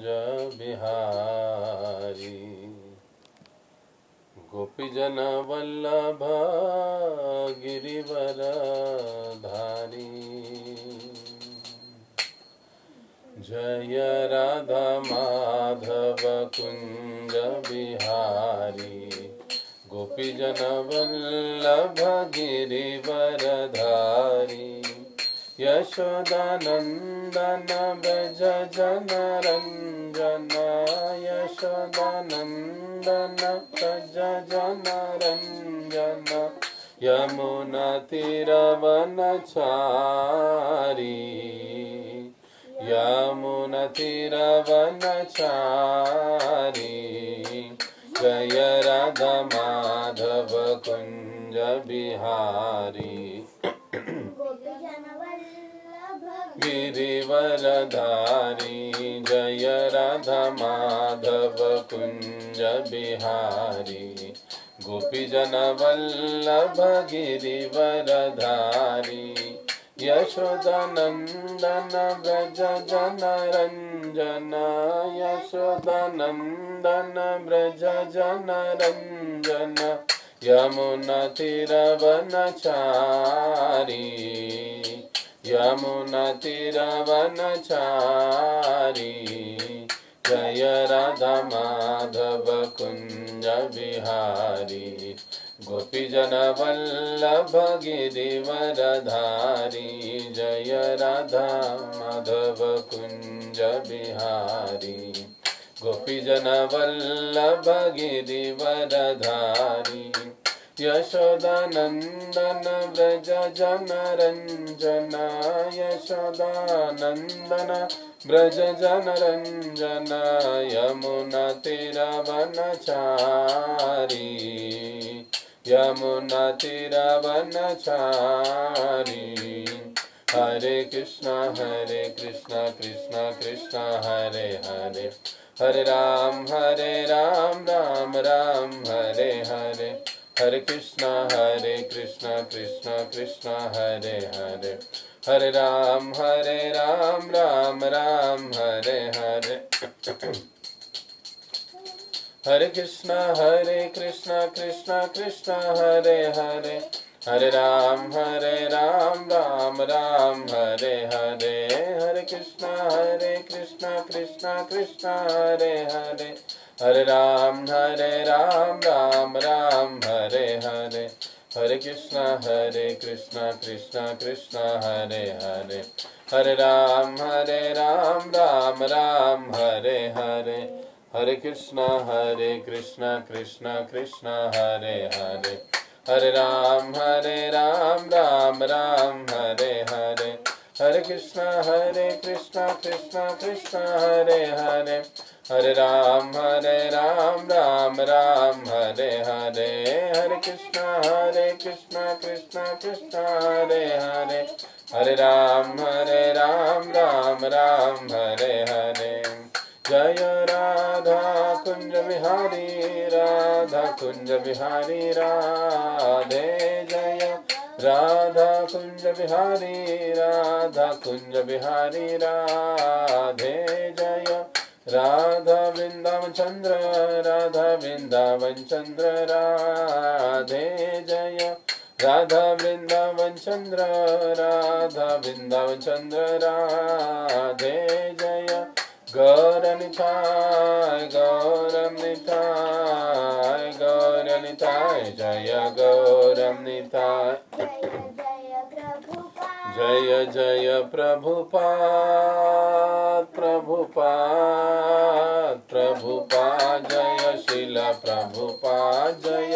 कुंज बिहारी गोपीजन वल्लभ गिरिवर धारी जय राधा माधव कुंज बिहारी गोपीजन वल्लभ गिरिवर धारी यशोदानंदन ब्रज जन रंजन यशोदानंदन ब्रज जन रंजन यमुना तीरवनचारी यमुना तीरवनचारी जय राधा माधव कुंज बिहारी गिरिवर धारी जय राधा माधव कुंज बिहारी गोपीजन वल्लभ गिरिवर धारी यशोदानंदन ब्रज जन रंजन यशोदानंदन ब्रज जन रंजन यमुना तीरवनचारी यमुना तीरवनचारी जय राधा माधव कुंज बिहारी गोपीजन वल्लभ गिरिवर धारी जय राधा माधव कुंज बिहारी गोपीजन वल्लभ गिरिवर धारी यशोदानंदन ब्रज जन रंजन यशोदानंदन ब्रज जन रंजन यमुना तीरवनचारी यमुना तीरवनचारी हरे कृष्णा कृष्ण कृष्ण हरे हरे हरे राम राम राम हरे हरे हरे कृष्णा कृष्ण कृष्ण हरे हरे हरे राम राम राम हरे हरे हरे कृष्णा कृष्ण कृष्ण हरे हरे हरे राम राम राम हरे हरे हरे कृष्णा कृष्ण कृष्ण हरे हरे हरे राम राम राम हरे हरे हरे कृष्णा कृष्ण कृष्ण हरे हरे हरे राम राम राम हरे हरे हरे कृष्णा कृष्ण कृष्ण हरे हरे हरे राम राम राम हरे हरे हरे कृष्णा कृष्ण कृष्ण हरे हरे हरे राम राम राम हरे हरे हरे कृष्णा कृष्ण कृष्ण हरे हरे हरे राम राम राम हरे हरे जय राधा कुंज बिहारी राधे जय राधा कुंज बिहारी राधे जय राधा वृंदावन चंद्र राधे जय राधा वृंदावन चंद्र राधे जय गौरनिताय जय गौरनिताय जय जय प्रभुपाद जय शील प्रभुपाद जय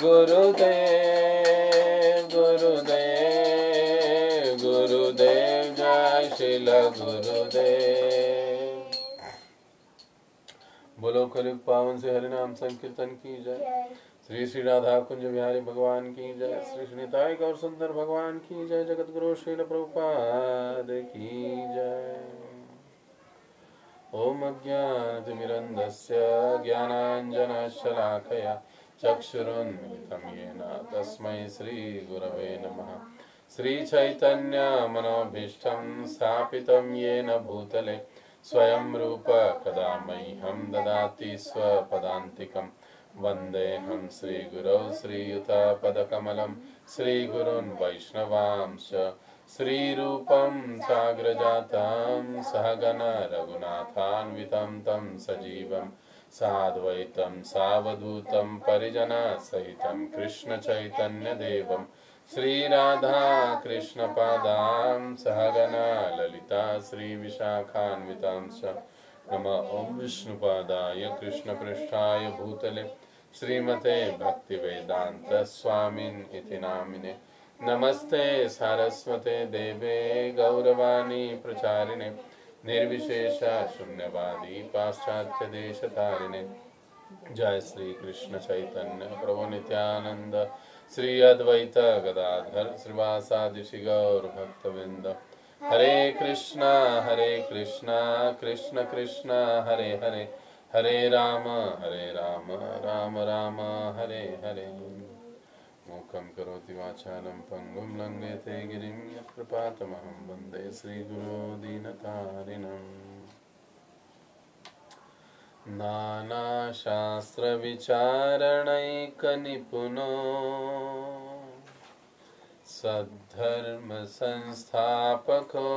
गुरुदेव जय शील गुरुदेव। बोलो कलयुग पावन से हरिनाम संकीर्तन की जय। श्री श्री राधा कुंज बिहारी भगवान की जय। श्री श्री निताई गौर सुंदर भगवान की जय। जगत गुरु श्रील प्रभुपाद की जय। ओम अज्ञानतिमिरन्धस्य ज्ञानाञ्जनशलाकया चक्षुरुन्मिलितं येन तस्मै श्रीगुरवे नमः। श्रीचैतन्यमनोभीष्टं स्थापितं येन भूतले स्वयं रूप कदा मह्यं ददाति स्वपदान्तिकम् वन्देऽहं श्रीगुरौ श्रीयुतपदकमलं श्रीगुरून् वैष्णवांश्च श्रीरूपं साग्रजातं सहगण रघुनाथान्वितं तं सजीवं साद्वैतं सावधूतं परिजनसहितं कृष्णचैतन्यदेवं श्रीराधा कृष्णपादां सहगण ललिता श्रीविशाखान्वितांश्च नमः ॐ विष्णुपादाय कृष्णपृष्ठाय भूतले श्रीमते भक्तिवेदांत स्वामिन् इति नामिने नमस्ते सारस्वते देवे गौरवाणी प्रचारिणे निर्विशेष शून्यवादी पाश्चात्य देशतारिणे जय श्री कृष्ण चैतन्य प्रभु नित्यानंद श्री अद्वैत गदाधर श्रीवासादि श्री गौर भक्तवृंद हरे कृष्णा कृष्ण कृष्ण हरे हरे हरे राम राम राम हरे हरे मूकं करोति वाचालं पंगुं लंघयते गिरिं यत्कृपातमहं वन्दे श्रीगुरो दीनतारिणम् नानाशास्त्रविचारणैकनिपुनो सद्धर्मसंस्थापको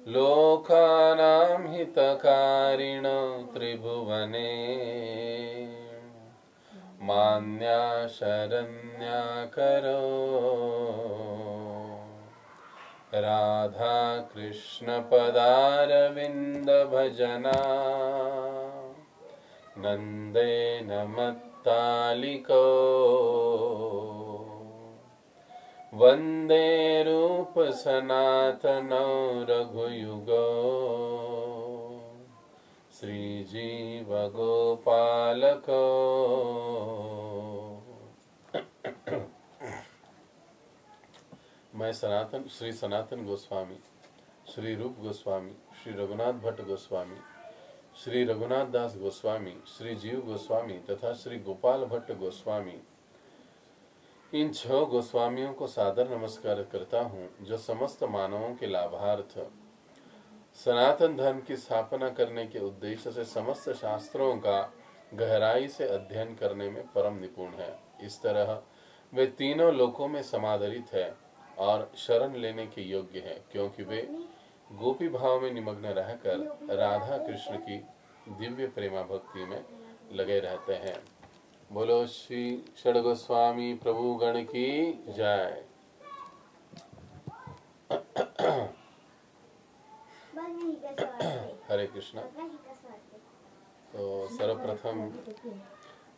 लोकानां हितकारिण त्रिभुवने मान्या शरण्याकरो राधा कृष्ण पदारविंद भजना नंदेन मत्तालिको वंदे रूप सनातनो रघुयुगो श्रीजीव गोपालको मैं श्री सनातन गोस्वामी, श्री रूप गोस्वामी, श्री रघुनाथ भट्ट गोस्वामी, श्री रघुनाथ दास गोस्वामी, श्री जीव गोस्वामी तथा श्री गोपाल भट्ट गोस्वामी, इन 6 गोस्वामियों को सादर नमस्कार करता हूँ, जो समस्त मानवों के लाभार्थ सनातन धर्म की स्थापना करने के उद्देश्य से समस्त शास्त्रों का गहराई से अध्ययन करने में परम निपुण है। इस तरह वे तीनों लोकों में समादरित है और शरण लेने के योग्य है, क्योंकि वे गोपी भाव में निमग्न रहकर राधा कृष्ण की दिव्य प्रेमा भक्ति में लगे रहते हैं। बोलो श्री षड गोस्वामी प्रभु गण की जय। हरे कृष्णा। तो सर्वप्रथम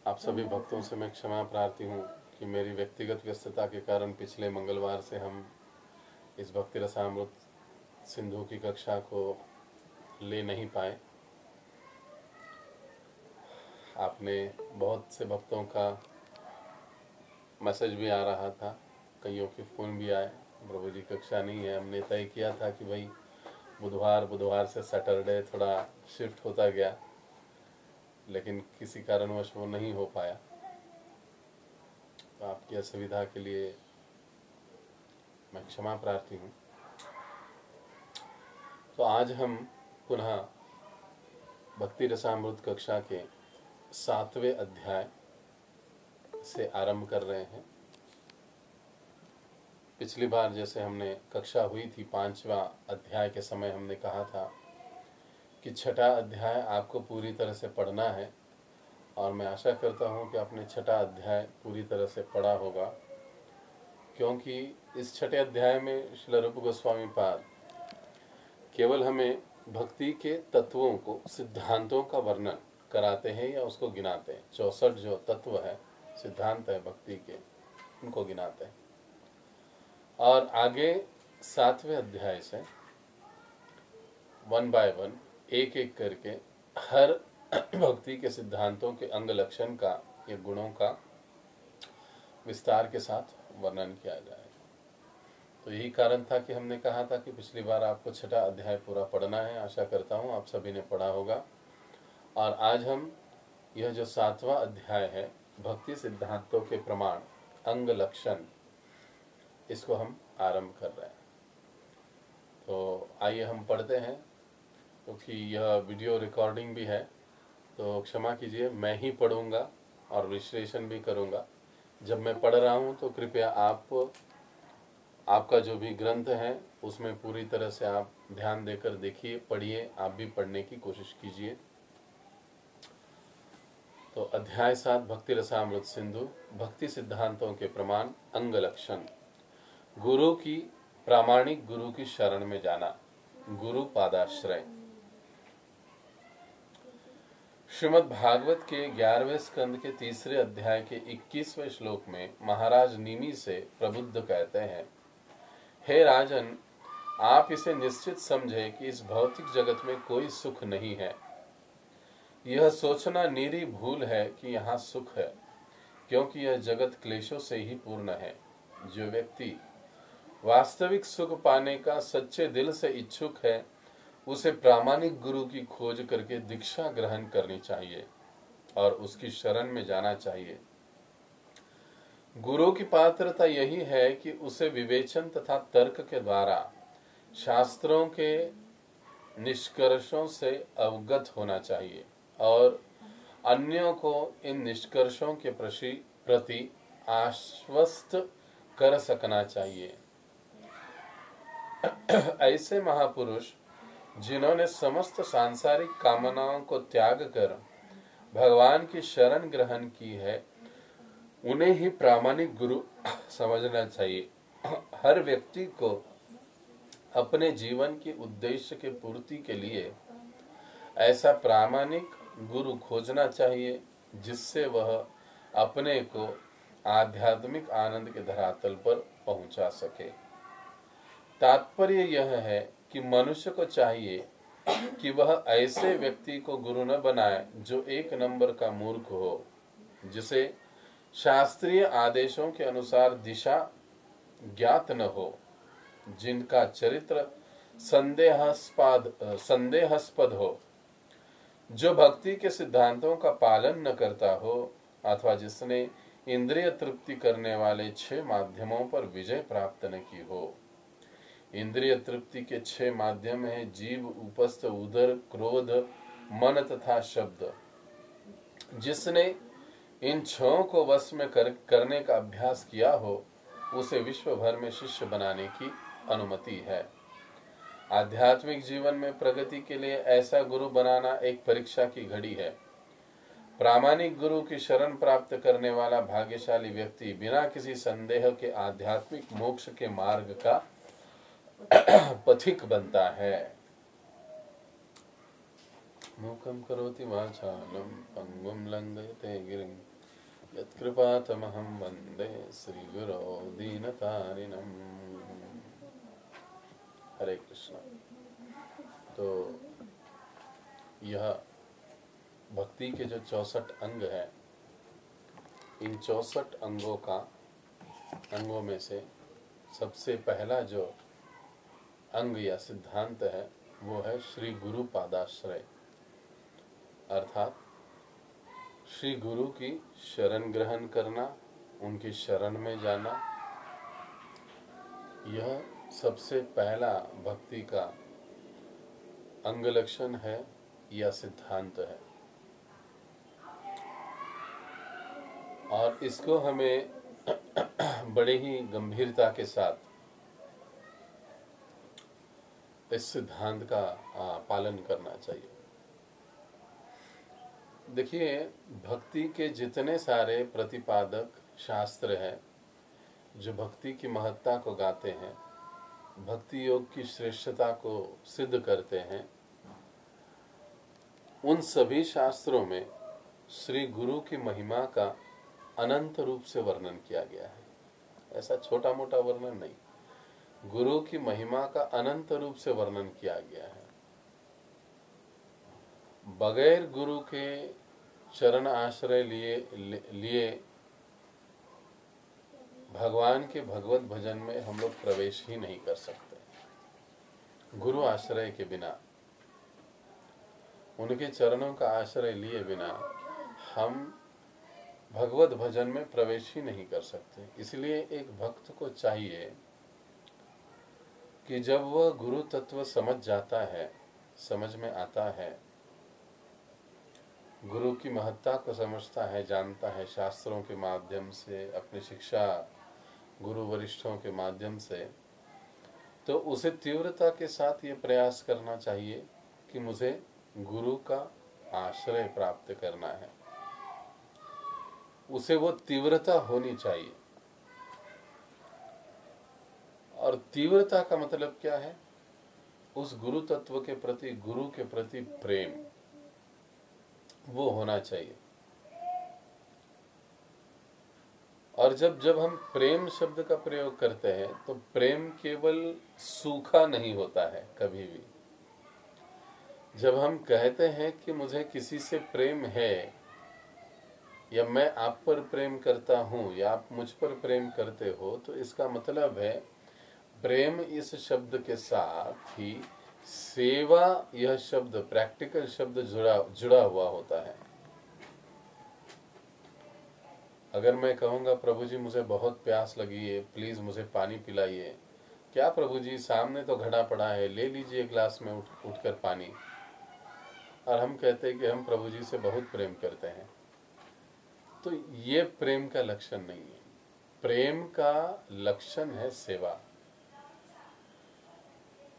आप सभी भक्तों से मैं क्षमा प्रार्थी हूँ कि मेरी व्यक्तिगत व्यस्तता के कारण पिछले मंगलवार से हम इस भक्ति रसामृत सिंधु की कक्षा को ले नहीं पाए। आपने बहुत से भक्तों का मैसेज भी आ रहा था, कईयों के फ़ोन भी आए, प्रभु जी कक्षा नहीं है। हमने तय किया था कि भाई बुधवार से सैटरडे थोड़ा शिफ्ट होता गया, लेकिन किसी कारणवश वो नहीं हो पाया। तो आपकी असुविधा के लिए मैं क्षमा प्रार्थी हूँ। तो आज हम पुनः भक्ति रसामृत कक्षा के 7वें अध्याय से आरंभ कर रहे हैं। पिछली बार जैसे हमने कक्षा हुई थी 5वां अध्याय के समय हमने कहा था कि 6ठा अध्याय आपको पूरी तरह से पढ़ना है, और मैं आशा करता हूँ कि आपने 6ठा अध्याय पूरी तरह से पढ़ा होगा, क्योंकि इस 6ठे अध्याय में श्रील रूप गोस्वामी पाद केवल हमें भक्ति के तत्वों को, सिद्धांतों का वर्णन कराते हैं या उसको गिनाते हैं। 64 जो तत्व है, सिद्धांत है भक्ति के, उनको गिनाते हैं। और आगे 7वें अध्याय से 1 बाय 1 एक एक करके हर भक्ति के सिद्धांतों के अंग लक्षण का या गुणों का विस्तार के साथ वर्णन किया जाए। तो यही कारण था कि हमने कहा था कि पिछली बार आपको 6ठा अध्याय पूरा पढ़ना है। आशा करता हूँ आप सभी ने पढ़ा होगा। और आज हम यह जो 7वां अध्याय है, भक्ति सिद्धांतों के प्रमाण अंग लक्षण, इसको हम आरंभ कर रहे हैं। तो आइए हम पढ़ते हैं, क्योंकि यह वीडियो रिकॉर्डिंग भी है, तो क्षमा कीजिए, मैं ही पढ़ूंगा और विश्लेषण भी करूंगा। जब मैं पढ़ रहा हूं तो कृपया आपका जो भी ग्रंथ है उसमें पूरी तरह से आप ध्यान देकर देखिए, पढ़िए, आप भी पढ़ने की कोशिश कीजिए। तो अध्याय 7 भक्ति रसामृत सिंधु, भक्ति सिद्धांतों के प्रमाण, अंग लक्षण। गुरु की प्रामाणिक गुरु की शरण में जाना, गुरु पादाश्रय। श्रीमद् भागवत के 11वें स्कंद के 3रे अध्याय के 21वें श्लोक में महाराज निमि से प्रबुद्ध कहते हैं, हे राजन, आप इसे निश्चित समझे कि इस भौतिक जगत में कोई सुख नहीं है। यह सोचना निरी भूल है कि यहाँ सुख है, क्योंकि यह जगत क्लेशों से ही पूर्ण है। जो व्यक्ति वास्तविक सुख पाने का सच्चे दिल से इच्छुक है, उसे प्रामाणिक गुरु की खोज करके दीक्षा ग्रहण करनी चाहिए और उसकी शरण में जाना चाहिए। गुरु की पात्रता यही है कि उसे विवेचन तथा तर्क के द्वारा शास्त्रों के निष्कर्षों से अवगत होना चाहिए और अन्यों को इन निष्कर्षों के प्रति आश्वस्त कर सकना चाहिए। ऐसे महापुरुष जिन्होंने समस्त सांसारिक कामनाओं को त्याग कर भगवान की शरण ग्रहण की है, उन्हें ही प्रामाणिक गुरु समझना चाहिए। हर व्यक्ति को अपने जीवन के उद्देश्य के पूर्ति के लिए ऐसा प्रामाणिक गुरु खोजना चाहिए, जिससे वह अपने को आध्यात्मिक आनंद के धरातल पर पहुंचा सके। तात्पर्य यह है कि मनुष्य को चाहिए कि वह ऐसे व्यक्ति को गुरु न बनाए जो एक नंबर का मूर्ख हो, जिसे शास्त्रीय आदेशों के अनुसार दिशा ज्ञात न हो, जिनका चरित्र संदेहास्पद हो, जो भक्ति के सिद्धांतों का पालन न करता हो, अथवा जिसने इंद्रिय तृप्ति करने वाले 6 माध्यमों पर विजय प्राप्त न की हो। इंद्रिय तृप्ति के 6 माध्यम हैं जीव, उपस्थ, उदर, क्रोध, मन तथा शब्द। जिसने इन 6 को वश में करने का अभ्यास किया हो, उसे विश्व भर में शिष्य बनाने की अनुमति है। आध्यात्मिक जीवन में प्रगति के लिए ऐसा गुरु बनाना एक परीक्षा की घड़ी है। प्रामाणिक गुरु की शरण प्राप्त करने वाला भाग्यशाली व्यक्ति बिना किसी संदेह के आध्यात्मिक मोक्ष के मार्ग का पथिक बनता है। मूकं करोति वाचालं पंगुं लंघयते गिरिं यत्कृपातमहं वन्दे श्रीगुरो दीनतारिणम्। हरे कृष्ण। तो यह भक्ति के जो 64 अंग हैं, इन 64 अंगों में से सबसे पहला जो अंग या सिद्धांत है वो है श्री गुरु पादाश्रय, अर्थात श्री गुरु की शरण ग्रहण करना, उनकी शरण में जाना। यह सबसे पहला भक्ति का अंग लक्षण है या सिद्धांत है, और इसको हमें बड़े ही गंभीरता के साथ इस सिद्धांत का पालन करना चाहिए। देखिए, भक्ति के जितने सारे प्रतिपादक शास्त्र हैं जो भक्ति की महत्ता को गाते हैं, भक्ति योग की श्रेष्ठता को सिद्ध करते हैं, उन सभी शास्त्रों में श्री गुरु की महिमा का अनंत रूप से वर्णन किया गया है। ऐसा छोटा मोटा वर्णन नहीं, गुरु की महिमा का अनंत रूप से वर्णन किया गया है। बगैर गुरु के चरण आश्रय लिए भगवान के भगवत भजन में हम लोग प्रवेश ही नहीं कर सकते। गुरु आश्रय के बिना, उनके चरणों का आश्रय लिए बिना हम भगवत भजन में प्रवेश ही नहीं कर सकते। इसलिए एक भक्त को चाहिए कि जब वह गुरु तत्व समझ जाता है, समझ में आता है, गुरु की महत्ता को समझता है, जानता है शास्त्रों के माध्यम से, अपनी शिक्षा गुरु वरिष्ठों के माध्यम से, तो उसे तीव्रता के साथ ये प्रयास करना चाहिए कि मुझे गुरु का आश्रय प्राप्त करना है। उसे वो तीव्रता होनी चाहिए। और तीव्रता का मतलब क्या है? उस गुरु तत्व के प्रति, गुरु के प्रति प्रेम वो होना चाहिए। और जब हम प्रेम शब्द का प्रयोग करते हैं तो प्रेम केवल सूखा नहीं होता है कभी भी। जब हम कहते हैं कि मुझे किसी से प्रेम है, या मैं आप पर प्रेम करता हूं, या आप मुझ पर प्रेम करते हो, तो इसका मतलब है प्रेम इस शब्द के साथ ही सेवा, यह शब्द, प्रैक्टिकल शब्द जुड़ा हुआ होता है। अगर मैं कहूँगा प्रभु जी मुझे बहुत प्यास लगी है, प्लीज मुझे पानी पिलाइए, क्या प्रभु जी सामने तो घड़ा पड़ा है, ले लीजिए ग्लास में उठकर पानी। और हम कहते हैं कि हम प्रभु जी से बहुत प्रेम करते हैं, तो ये प्रेम का लक्षण नहीं है। प्रेम का लक्षण है सेवा।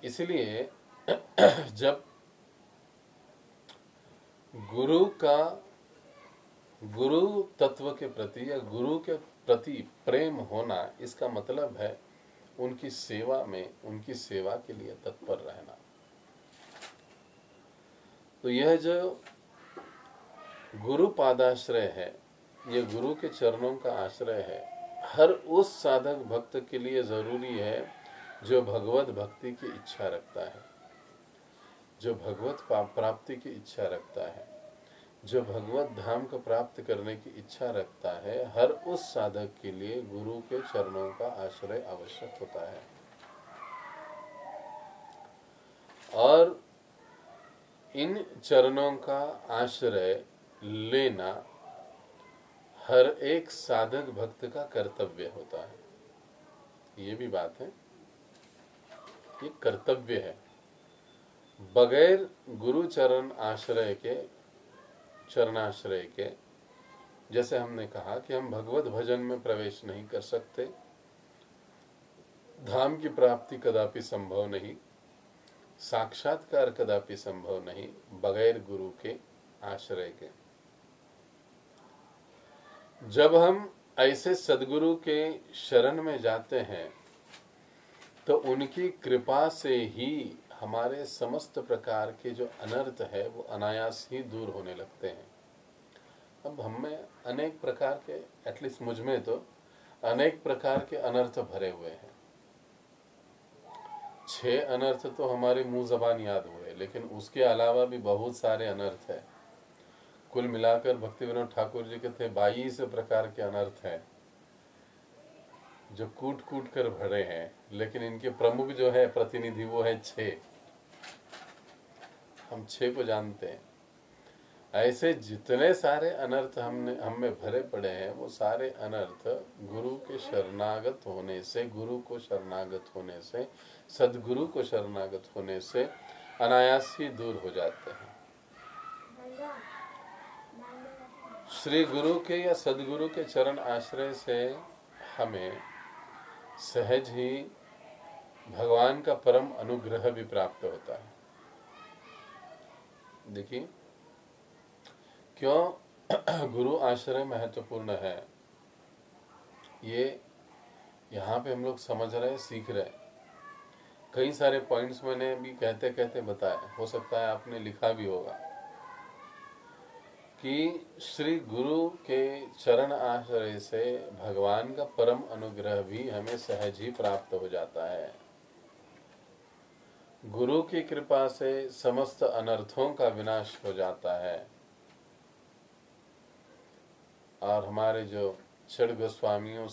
इसलिए जब गुरु तत्व के प्रति या गुरु के प्रति प्रेम होना, इसका मतलब है उनकी सेवा में, उनकी सेवा के लिए तत्पर रहना। तो यह जो गुरु पादाश्रय है, यह गुरु के चरणों का आश्रय है, हर उस साधक भक्त के लिए जरूरी है जो भगवत भक्ति की इच्छा रखता है, जो भगवत प्राप्ति की इच्छा रखता है, जो भगवत धाम को प्राप्त करने की इच्छा रखता है। हर उस साधक के लिए गुरु के चरणों का आश्रय आवश्यक होता है। और इन चरणों का आश्रय लेना हर एक साधक भक्त का कर्तव्य होता है। ये भी बात है, ये कर्तव्य है। बगैर गुरु चरण आश्रय के, चरणाश्रय के, जैसे हमने कहा कि हम भगवत भजन में प्रवेश नहीं कर सकते, धाम की प्राप्ति कदापि संभव नहीं, साक्षात्कार कदापि संभव नहीं बगैर गुरु के आश्रय के। जब हम ऐसे सद्गुरु के शरण में जाते हैं तो उनकी कृपा से ही हमारे समस्त प्रकार के जो अनर्थ है वो अनायास ही दूर होने लगते हैं। अब हम में अनेक प्रकार के, एटलीस्ट मुझ में तो अनेक प्रकार के अनर्थ भरे हुए हैं। 6 अनर्थ तो हमारे मुंह जबान याद हुए, लेकिन उसके अलावा भी बहुत सारे अनर्थ है। कुल मिलाकर भक्ति विनोद ठाकुर जी के थे 22 प्रकार के अनर्थ हैं जो कूट कूट कर भरे हैं, लेकिन इनके प्रमुख जो है प्रतिनिधि वो है 6। हम 6 को जानते हैं। ऐसे जितने सारे अनर्थ हम में भरे पड़े हैं, वो सारे अनर्थ गुरु के शरणागत होने से, गुरु को शरणागत होने से, सद्गुरु को शरणागत होने से अनायास ही दूर हो जाते हैं। श्री गुरु के या सद्गुरु के चरण आश्रय से हमें सहज ही भगवान का परम अनुग्रह भी प्राप्त होता है। देखिए क्यों गुरु आश्रय महत्वपूर्ण है, ये यहाँ पे हम लोग समझ रहे, सीख रहे। कई सारे पॉइंट्स मैंने भी कहते कहते बताए, हो सकता है आपने लिखा भी होगा कि श्री गुरु के चरण आश्रय से भगवान का परम अनुग्रह भी हमें सहज ही प्राप्त हो जाता है। गुरु की कृपा से समस्त अनर्थों का विनाश हो जाता है। और हमारे जो षड गोस्वामियों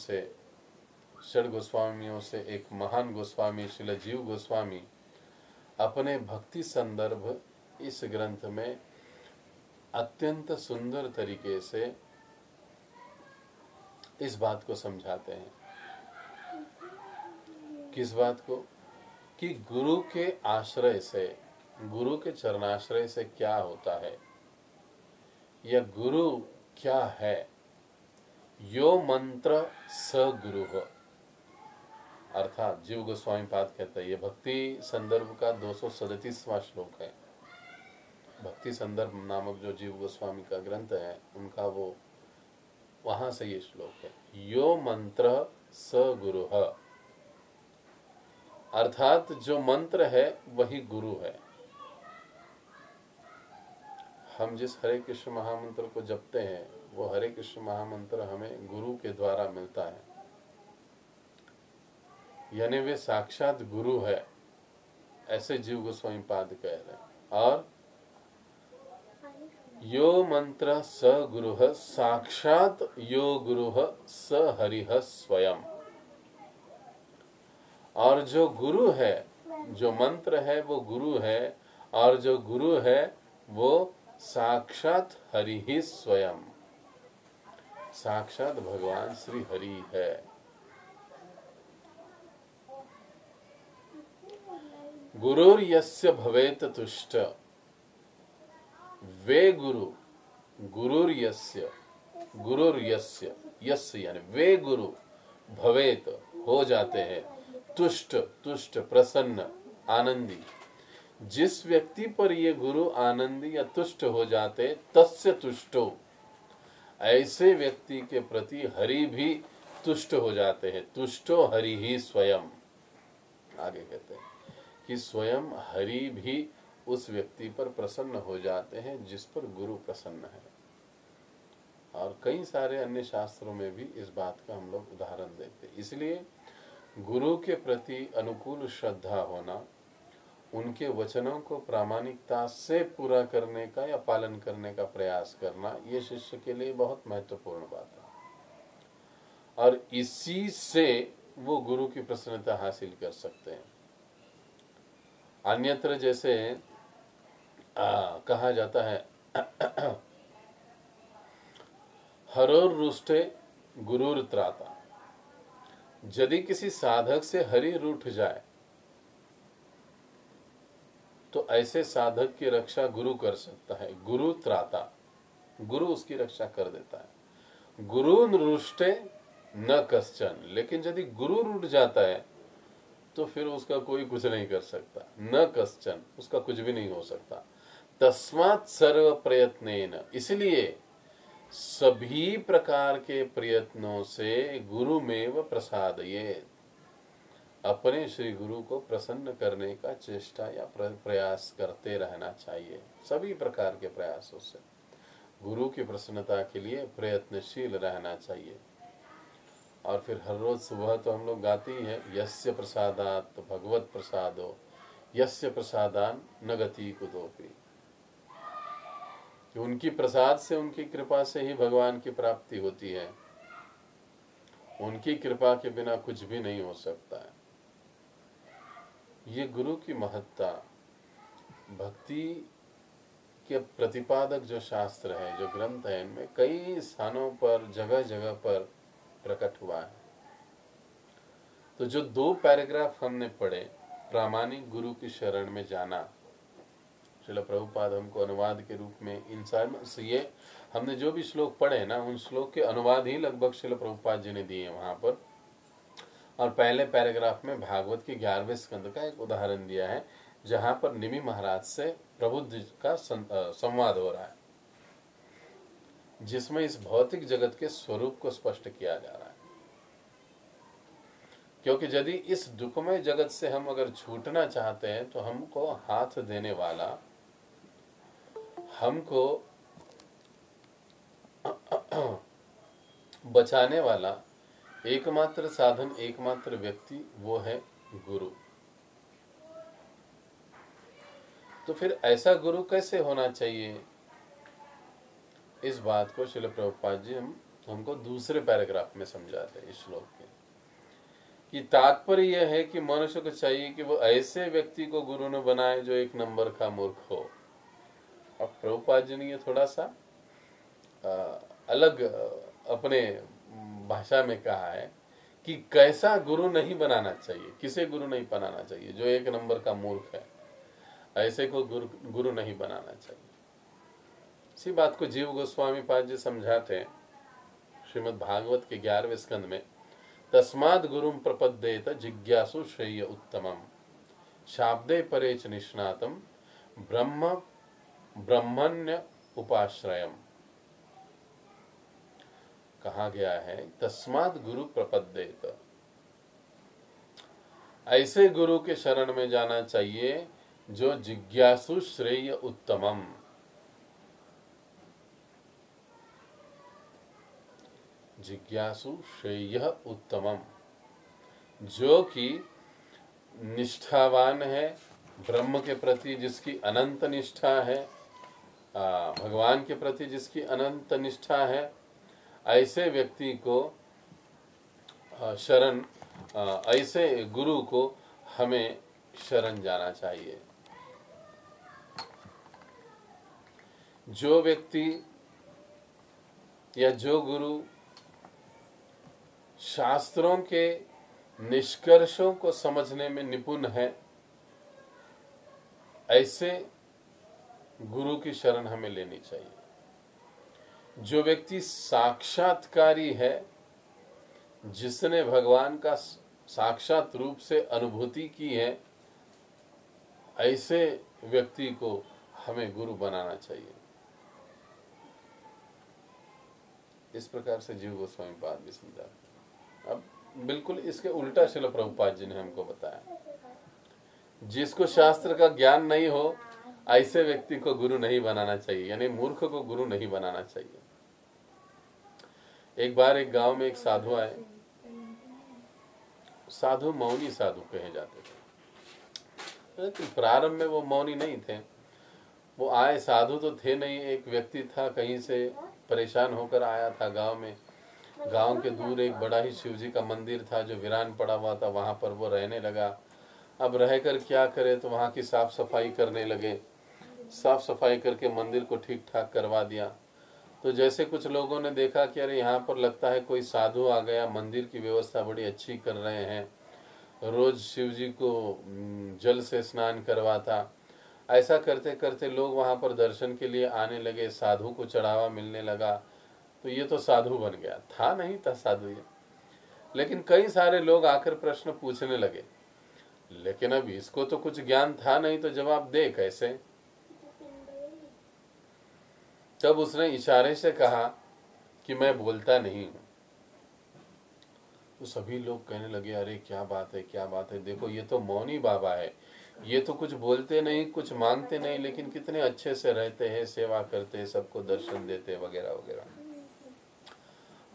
से एक महान गोस्वामी श्रील जीव गोस्वामी अपने भक्ति संदर्भ इस ग्रंथ में अत्यंत सुंदर तरीके से इस बात को समझाते हैं। किस बात को? कि गुरु के आश्रय से, गुरु के चरणाश्रय से क्या होता है, या गुरु क्या है। यो मंत्र स गुरु, अर्थात जीव गोस्वामी पाद कहते हैं, ये भक्ति संदर्भ का 237वां श्लोक है। भक्ति संदर्भ नामक जो जीव गोस्वामी का ग्रंथ है उनका वो वहां से ये श्लोक है। यो मंत्र स गुरु, अर्थात जो मंत्र है वही गुरु है। हम जिस हरे कृष्ण महामंत्र को जपते हैं वो हरे कृष्ण महामंत्र हमें गुरु के द्वारा मिलता है, यानी वे साक्षात गुरु है, ऐसे जीव गोस्वामी पाद कह रहे हैं। और यो मंत्र स गुरुः साक्षात यो गुरुः स हरिः स्वयं। और जो गुरु है, जो मंत्र है वो गुरु है, और जो गुरु है वो साक्षात हरि ही स्वयं, साक्षात भगवान श्री हरि है। गुरुर यस्य भवेत तुष्ट, वे गुरु, गुरुर यस्य, गुरुर यस्य, यस्य यानी वे गुरु, भवेत हो जाते हैं, तुष्ट, तुष्ट प्रसन्न आनंदी, जिस व्यक्ति पर ये गुरु आनंदी या तुष्ट हो जाते, तस्य तुष्टो, ऐसे व्यक्ति के प्रति हरि भी तुष्ट हो जाते हैं। तुष्टो हरि ही स्वयं, आगे कहते हैं कि स्वयं हरि भी उस व्यक्ति पर प्रसन्न हो जाते हैं जिस पर गुरु प्रसन्न है। और कई सारे अन्य शास्त्रों में भी इस बात का हम लोग उदाहरण देते हैं। इसलिए गुरु के प्रति अनुकूल श्रद्धा होना, उनके वचनों को प्रामाणिकता से पूरा करने का या पालन करने का प्रयास करना, ये शिष्य के लिए बहुत महत्वपूर्ण बात है। और इसी से वो गुरु की प्रसन्नता हासिल कर सकते हैं। अन्यत्र जैसे कहा जाता है हरोर रुष्टे गुरुर त्राता, यदि किसी साधक से हरि रूठ जाए तो ऐसे साधक की रक्षा गुरु कर सकता है। गुरु त्राता, गुरु उसकी रक्षा कर देता है। गुरु रुष्टे न कश्चन, लेकिन यदि गुरु रूठ जाता है तो फिर उसका कोई कुछ नहीं कर सकता। न कश्चन, उसका कुछ भी नहीं हो सकता। तस्मात् सर्व प्रयत्नेन, इसलिए सभी प्रकार के प्रयत्नों से गुरु में व प्रसादयेत्, अपने श्री गुरु को प्रसन्न करने का चेष्टा या प्रयास करते रहना चाहिए। सभी प्रकार के प्रयासों से गुरु की प्रसन्नता के लिए प्रयत्नशील रहना चाहिए। और फिर हर रोज सुबह तो हम लोग गाते ही हैं, यस्य प्रसादात् भगवत प्रसादो, यस्य प्रसादान न गति कुतोपि, कि उनकी प्रसाद से, उनकी कृपा से ही भगवान की प्राप्ति होती है। उनकी कृपा के बिना कुछ भी नहीं हो सकता है। ये गुरु की महत्ता, भक्ति के प्रतिपादक जो शास्त्र है, जो ग्रंथ है, इनमें कई स्थानों पर, जगह जगह पर प्रकट हुआ है। तो जो 2 पैराग्राफ हमने पढ़े, प्रामाणिक गुरु की शरण में जाना, श्रील प्रभुपाद हमको अनुवाद के रूप में इन सारे से, ये हमने जो भी श्लोक पढ़े ना, उन श्लोक के अनुवाद ही लगभग श्रील प्रभुपाद जी ने दिए वहां पर। और पहले पैराग्राफ में भागवत के 11वें स्कंद का एक उदाहरण दिया है, जहां पर निमि महाराज से प्रबुद्ध का संवाद हो रहा है, जिसमें इस भौतिक जगत के स्वरूप को स्पष्ट किया जा रहा है। क्योंकि यदि इस दुखमय जगत से हम अगर छूटना चाहते हैं तो हमको हाथ देने वाला, हमको बचाने वाला एकमात्र साधन, एकमात्र व्यक्ति वो है गुरु। तो फिर ऐसा गुरु कैसे होना चाहिए, इस बात को श्रील प्रभुपाद जी हमको दूसरे पैराग्राफ में समझाते हैं इस श्लोक के, कि तात्पर्य यह है कि मनुष्य को चाहिए कि वो ऐसे व्यक्ति को गुरु न बनाए जो 1 नंबर का मूर्ख हो। अब प्रभुपाद जी ने ये थोड़ा सा अलग अपने भाषा में कहा है कि कैसा गुरु नहीं बनाना चाहिए, किसे गुरु नहीं बनाना चाहिए। जो एक नंबर का मूर्ख है, ऐसे को गुरु नहीं बनाना चाहिए। इसी बात को जीव गोस्वामी पाद जी समझाते हैं श्रीमद् भागवत के 11वें स्कंद में। तस्माद् गुरुम प्रपद्येत जिज्ञासु श्रेय उत्तमम शाब्दे परे च निष्णातम ब्रह्मण्य उपाश्रयम। कहा गया है तस्माद् गुरु प्रपद्येत, ऐसे गुरु के शरण में जाना चाहिए जो जिज्ञासु श्रेय उत्तमम, जिज्ञासु श्रेय उत्तमम, जो कि निष्ठावान है ब्रह्म के प्रति, जिसकी अनंत निष्ठा है, भगवान के प्रति जिसकी अनंत निष्ठा है, ऐसे व्यक्ति को शरण, ऐसे गुरु को हमें शरण जाना चाहिए। जो व्यक्ति या जो गुरु शास्त्रों के निष्कर्षों को समझने में निपुण है, ऐसे गुरु की शरण हमें लेनी चाहिए। जो व्यक्ति साक्षात्कारी है, जिसने भगवान का साक्षात रूप से अनुभूति की है, ऐसे व्यक्ति को हमें गुरु बनाना चाहिए। इस प्रकार से जीव गोस्वामी पाद भी समझाते। अब बिल्कुल इसके उल्टा श्रील प्रभुपाद जी ने हमको बताया। जिसको शास्त्र का ज्ञान नहीं हो, ऐसे व्यक्ति को गुरु नहीं बनाना चाहिए, यानी मूर्ख को गुरु नहीं बनाना चाहिए। एक बार एक गांव में एक साधु आए। साधु मौनी साधु कहे जाते थे, लेकिन प्रारंभ में वो मौनी नहीं थे। वो आए, साधु तो थे नहीं, एक व्यक्ति था कहीं से परेशान होकर आया था गांव में। गांव के दूर एक बड़ा ही शिव जी का मंदिर था जो वीरान पड़ा हुआ था, वहां पर वो रहने लगा। अब रहकर क्या करे, तो वहां की साफ सफाई करने लगे। साफ सफाई करके मंदिर को ठीक ठाक करवा दिया। तो जैसे कुछ लोगों ने देखा कि अरे यहाँ पर लगता है कोई साधु आ गया, मंदिर की व्यवस्था बड़ी अच्छी कर रहे हैं, रोज शिव जी को जल से स्नान करवाता। ऐसा करते करते लोग वहां पर दर्शन के लिए आने लगे, साधु को चढ़ावा मिलने लगा। तो ये तो साधु बन गया, था नहीं था साधु ये। लेकिन कई सारे लोग आकर प्रश्न पूछने लगे, लेकिन अब इसको तो कुछ ज्ञान था नहीं, तो जवाब दे कैसे। तब उसने इशारे से कहा कि मैं बोलता नहीं हूं। तो सभी लोग कहने लगे, अरे क्या बात है, क्या बात है, देखो ये तो मौनी बाबा है, ये तो कुछ बोलते नहीं, कुछ मांगते नहीं, लेकिन कितने अच्छे से रहते हैं, सेवा करते हैं, सबको दर्शन देते वगैरह वगैरह।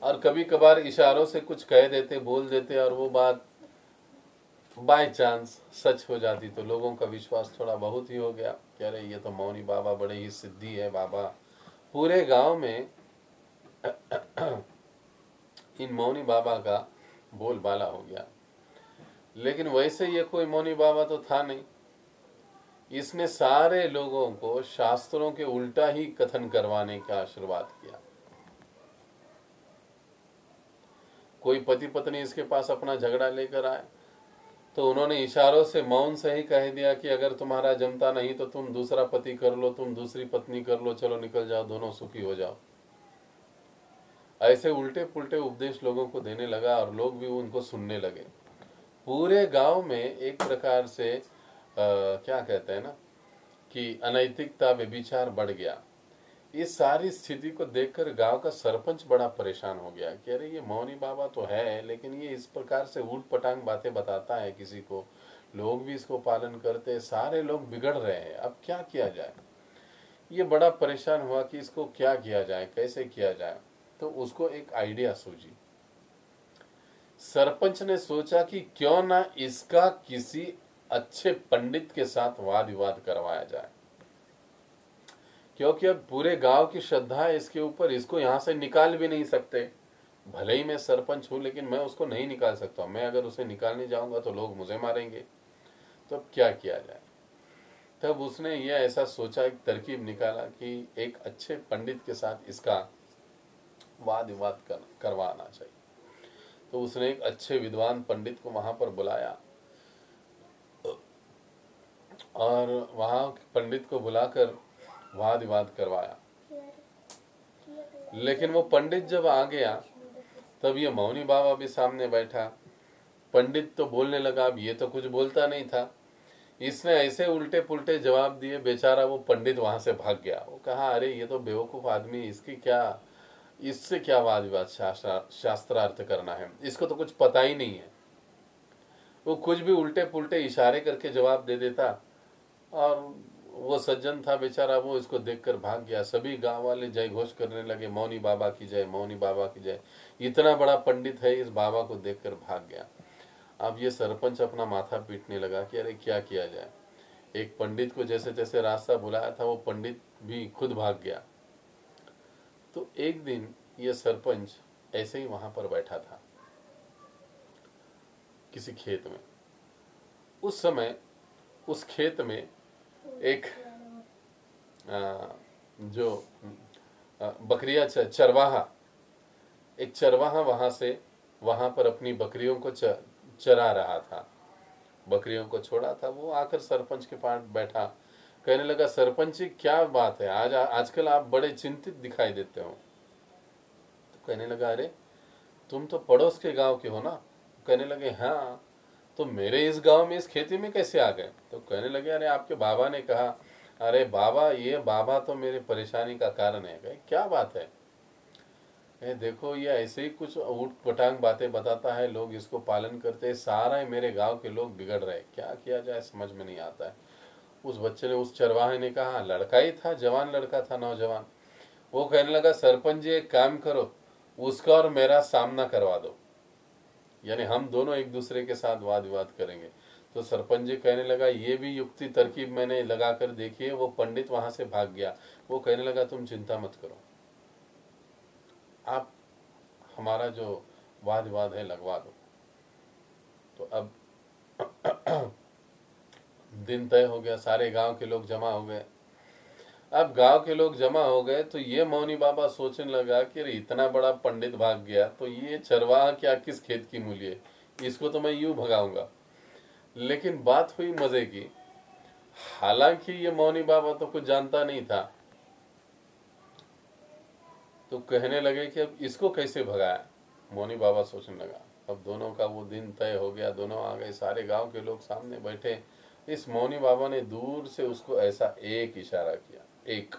और कभी कभार इशारों से कुछ कह देते, बोल देते, और वो बात बाय चांस सच हो जाती, तो लोगों का विश्वास थोड़ा बहुत ही हो गया कि अरे ये तो मौनी बाबा बड़े ही सिद्धि है बाबा। पूरे गांव में इन मौनी बाबा का बोलबाला हो गया। लेकिन वैसे ये कोई मौनी बाबा तो था नहीं। इसने सारे लोगों को शास्त्रों के उल्टा ही कथन करवाने का आशीर्वाद किया। कोई पति पत्नी इसके पास अपना झगड़ा लेकर आए, तो उन्होंने इशारों से मौन से ही कह दिया कि अगर तुम्हारा जमता नहीं तो तुम दूसरा पति कर लो, तुम दूसरी पत्नी कर लो, चलो निकल जाओ, दोनों सुखी हो जाओ। ऐसे उल्टे पुल्टे उपदेश लोगों को देने लगा और लोग भी उनको सुनने लगे। पूरे गांव में एक प्रकार से क्या कहते हैं ना कि अनैतिकता, व्यभिचार बढ़ गया। इस सारी स्थिति को देखकर गांव का सरपंच बड़ा परेशान हो गया कि अरे ये मौनी बाबा तो है, लेकिन ये इस प्रकार से ऊट पटांग बातें बताता है किसी को, लोग भी इसको पालन करते हैं, सारे लोग बिगड़ रहे हैं, अब क्या किया जाए। ये बड़ा परेशान हुआ कि इसको क्या किया जाए, कैसे किया जाए। तो उसको एक आइडिया सूझी। सरपंच ने सोचा कि क्यों ना इसका किसी अच्छे पंडित के साथ वाद विवाद करवाया जाए, क्योंकि अब पूरे गांव की श्रद्धा है इसके ऊपर, इसको यहां से निकाल भी नहीं सकते। भले ही मैं सरपंच हूं, लेकिन मैं उसको नहीं निकाल सकता। मैं अगर उसे निकालने जाऊंगा तो लोग मुझे मारेंगे। तो अब क्या किया जाए। तब उसने यह ऐसा सोचा, एक तरकीब निकाला कि एक अच्छे पंडित के साथ इसका वाद विवाद करवाना चाहिए। तो उसने एक अच्छे विद्वान पंडित को वहां पर बुलाया और वहां पंडित को बुलाकर वाद विवाद करवाया। लेकिन वो पंडित जब आ गया तब ये मौनी बाबा भी सामने बैठा। पंडित तो बोलने लगा, अब ये तो कुछ बोलता नहीं था। इसने ऐसे उल्टे पुल्टे जवाब दिए, बेचारा वो पंडित वहां से भाग गया। वो कहा, अरे ये तो बेवकूफ आदमी, इससे क्या वाद विवाद शास्त्रार्थ करना है, इसको तो कुछ पता ही नहीं है। वो कुछ भी उल्टे पुल्टे इशारे करके जवाब दे देता और वो सज्जन था बेचारा, वो इसको देखकर भाग गया। सभी गांव वाले जय घोष करने लगे, मौनी बाबा की जय, मौनी बाबा की जय। इतना बड़ा पंडित है, इस बाबा को देखकर भाग गया। अब ये सरपंच अपना माथा पीटने लगा कि अरे क्या किया जाए। एक पंडित को जैसे तैसे रास्ता बुलाया था, वो पंडित भी खुद भाग गया। तो एक दिन ये सरपंच ऐसे ही वहां पर बैठा था किसी खेत में। उस समय उस खेत में एक जो बकरिया चरवाहा, एक चरवाहा वहां पर अपनी बकरियों को चरा रहा था, बकरियों को छोड़ा था। वो आकर सरपंच के पास बैठा, कहने लगा, सरपंच जी क्या बात है, आजकल आप बड़े चिंतित दिखाई देते हो। तो कहने लगा, अरे तुम तो पड़ोस के गांव के हो ना। कहने लगे, हाँ, तो मेरे इस गांव में इस खेती में कैसे आ गए। तो कहने लगे, अरे आपके बाबा ने कहा। अरे बाबा, ये बाबा तो मेरी परेशानी का कारण है। कहे, क्या बात है। देखो, ये ऐसे ही कुछ ऊट पटांग बातें बताता है, लोग इसको पालन करते हैं, सारा मेरे गांव के लोग बिगड़ रहे, क्या किया जाए समझ में नहीं आता है। उस बच्चे ने, उस चरवाहे ने कहा, लड़का ही था, जवान लड़का था, नौजवान। वो कहने लगा, सरपंच जी एक काम करो, उसका और मेरा सामना करवा दो, यानी हम दोनों एक दूसरे के साथ वाद विवाद करेंगे। तो सरपंच जी कहने लगा, ये भी युक्ति तरकीब मैंने लगा कर देखी है। वो पंडित वहां से भाग गया। वो कहने लगा, तुम चिंता मत करो, आप हमारा जो वाद विवाद है लगवा दो। तो अब दिन तय हो गया, सारे गांव के लोग जमा हो गए। अब गांव के लोग जमा हो गए तो ये मौनी बाबा सोचने लगा कि अरे इतना बड़ा पंडित भाग गया तो ये चरवाहा क्या किस खेत की मूली है, इसको तो मैं यूं भगाऊंगा। लेकिन बात हुई मजे की। हालांकि ये मौनी बाबा तो कुछ जानता नहीं था। तो कहने लगे कि अब इसको कैसे भगाया। मौनी बाबा सोचने लगा। अब दोनों का वो दिन तय हो गया, दोनों आ गए, सारे गांव के लोग सामने बैठे। इस मौनी बाबा ने दूर से उसको ऐसा एक इशारा किया, एक।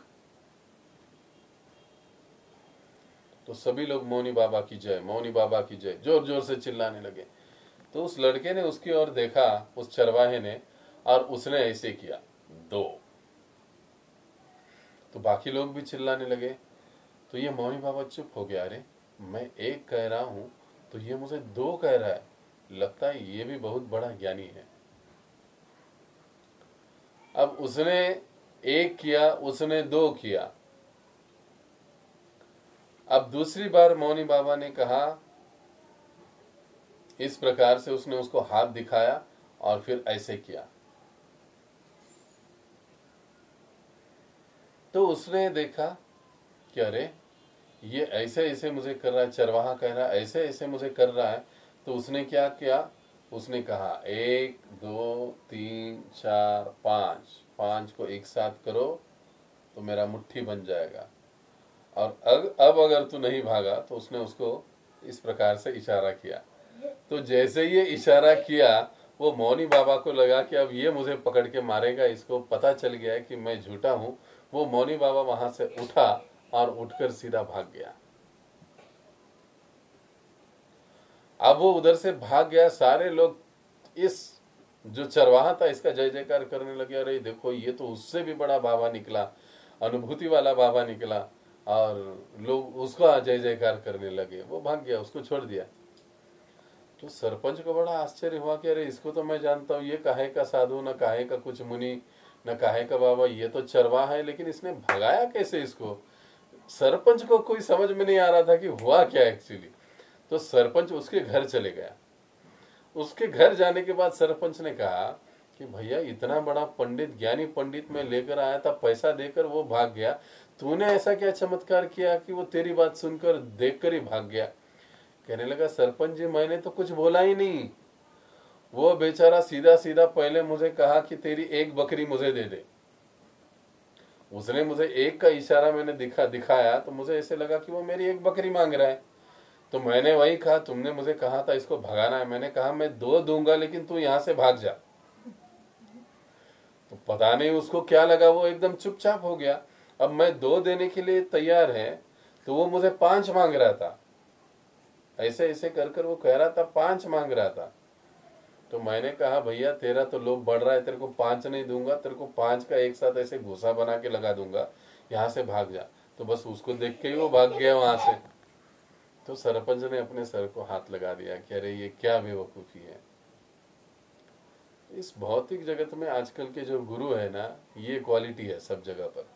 तो सभी लोग मौनी बाबा की जय, मौनी बाबा की जय जोर जोर से चिल्लाने लगे। तो उस लड़के ने उसकी ओर देखा, उस चरवाहे ने, और उसने ऐसे किया, दो। तो बाकी लोग भी चिल्लाने लगे। तो ये मौनी बाबा चुप हो गया। अरे मैं एक कह रहा हूं तो ये मुझे दो कह रहा है, लगता है ये भी बहुत बड़ा ज्ञानी है। अब उसने एक किया, उसने दो किया। अब दूसरी बार मौनी बाबा ने कहा, इस प्रकार से उसने उसको हाथ दिखाया और फिर ऐसे किया। तो उसने देखा कि अरे ये ऐसे ऐसे मुझे कर रहा है, चरवाहा कह रहा है ऐसे ऐसे मुझे कर रहा है। तो उसने क्या किया, उसने कहा 1 2 3 4 5, 5 को एक साथ करो तो मेरा मुट्ठी बन जाएगा। और अब अगर तू नहीं भागा तो उसने उसको इस प्रकार से इशारा किया। तो जैसे ये इशारा किया, वो मौनी बाबा को लगा कि अब ये मुझे पकड़ के मारेगा, इसको पता चल गया है कि मैं झूठा हूं। वो मौनी बाबा वहां से उठा और उठकर सीधा भाग गया। अब वो उधर से भाग गया, सारे लोग इस जो चरवाहा था इसका जय जयकार करने लगे। अरे देखो, ये तो उससे भी बड़ा बाबा निकला, अनुभूति वाला बाबा निकला। और लोग उसका जय जयकार करने लगे। वो भाग गया, उसको छोड़ दिया। तो सरपंच को बड़ा आश्चर्य हुआ कि अरे इसको तो मैं जानता हूँ, ये काहे का साधु, न काहे का कुछ मुनि, न काहे का बाबा, ये तो चरवाहा है, लेकिन इसने भगाया कैसे इसको। सरपंच को कोई समझ में नहीं आ रहा था कि हुआ क्या एक्चुअली। तो सरपंच उसके घर चले गया। उसके घर जाने के बाद सरपंच ने कहा कि भैया इतना बड़ा पंडित, ज्ञानी पंडित मैं लेकर आया था, पैसा देकर वो भाग गया, तूने ऐसा क्या चमत्कार किया कि वो तेरी बात सुनकर देखकर ही भाग गया। कहने लगा सरपंच जी मैंने तो कुछ बोला ही नहीं, वो बेचारा सीधा सीधा पहले मुझे कहा कि तेरी एक बकरी मुझे दे दे। उसने मुझे एक का इशारा मैंने दिखाया तो मुझे ऐसे लगा कि वो मेरी एक बकरी मांग रहा है। तो मैंने वही कहा, तुमने मुझे कहा था इसको भगाना है, मैंने कहा मैं 2 दूंगा लेकिन तू यहां से भाग जा। तो पता नहीं उसको क्या लगा, वो एकदम चुपचाप हो गया। अब मैं 2 देने के लिए तैयार है तो वो मुझे 5 मांग रहा था। ऐसे ऐसे कर कर वो कह रहा था 5 मांग रहा था। तो मैंने कहा भैया तेरा तो लोभ बढ़ रहा है, तेरे को 5 नहीं दूंगा, तेरे को 5 का एक साथ ऐसे घुसा बना के लगा दूंगा, यहाँ से भाग जा। तो बस उसको देख के ही वो भाग गया वहां से। तो सरपंच ने अपने सर को हाथ लगा दिया कि अरे ये क्या बेवकूफी है। इस भौतिक जगत में आजकल के जो गुरु है ना, ये क्वालिटी है सब जगह पर।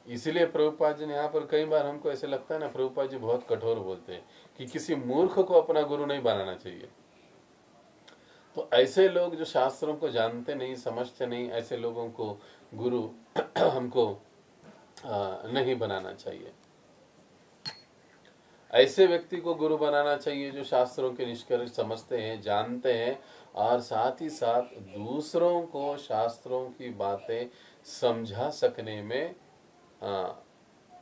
इसीलिए प्रभुपाद जी ने यहाँ पर कई बार हमको ऐसे लगता है ना, प्रभुपाद जी बहुत कठोर बोलते हैं कि किसी मूर्ख को अपना गुरु नहीं बनाना चाहिए। तो ऐसे लोग जो शास्त्रों को जानते नहीं, समझते नहीं, ऐसे लोगों को गुरु हमको नहीं बनाना चाहिए। ऐसे व्यक्ति को गुरु बनाना चाहिए जो शास्त्रों के निष्कर्ष समझते हैं, जानते हैं, और साथ ही साथ दूसरों को शास्त्रों की बातें समझा सकने में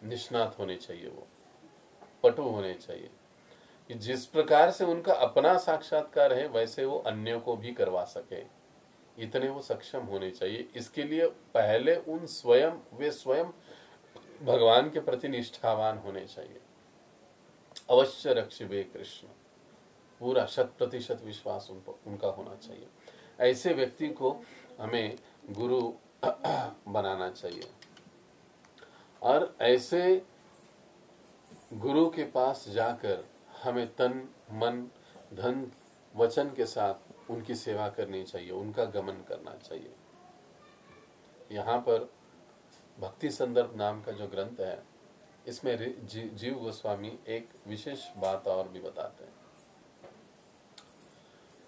निष्णात होने चाहिए, वो पटु होने चाहिए कि जिस प्रकार से उनका अपना साक्षात्कार है वैसे वो अन्यों को भी करवा सके, इतने वो सक्षम होने चाहिए। इसके लिए पहले वे स्वयं भगवान के प्रति निष्ठावान होने चाहिए। अवश्य रक्षिबे कृष्ण, पूरा 100% विश्वास उनका होना चाहिए। ऐसे व्यक्ति को हमें गुरु बनाना चाहिए, और ऐसे गुरु के पास जाकर हमें तन मन धन वचन के साथ उनकी सेवा करनी चाहिए, उनका गमन करना चाहिए। यहाँ पर भक्ति संदर्भ नाम का जो ग्रंथ है, इसमें जीव गोस्वामी एक विशेष बात और भी बताते हैं।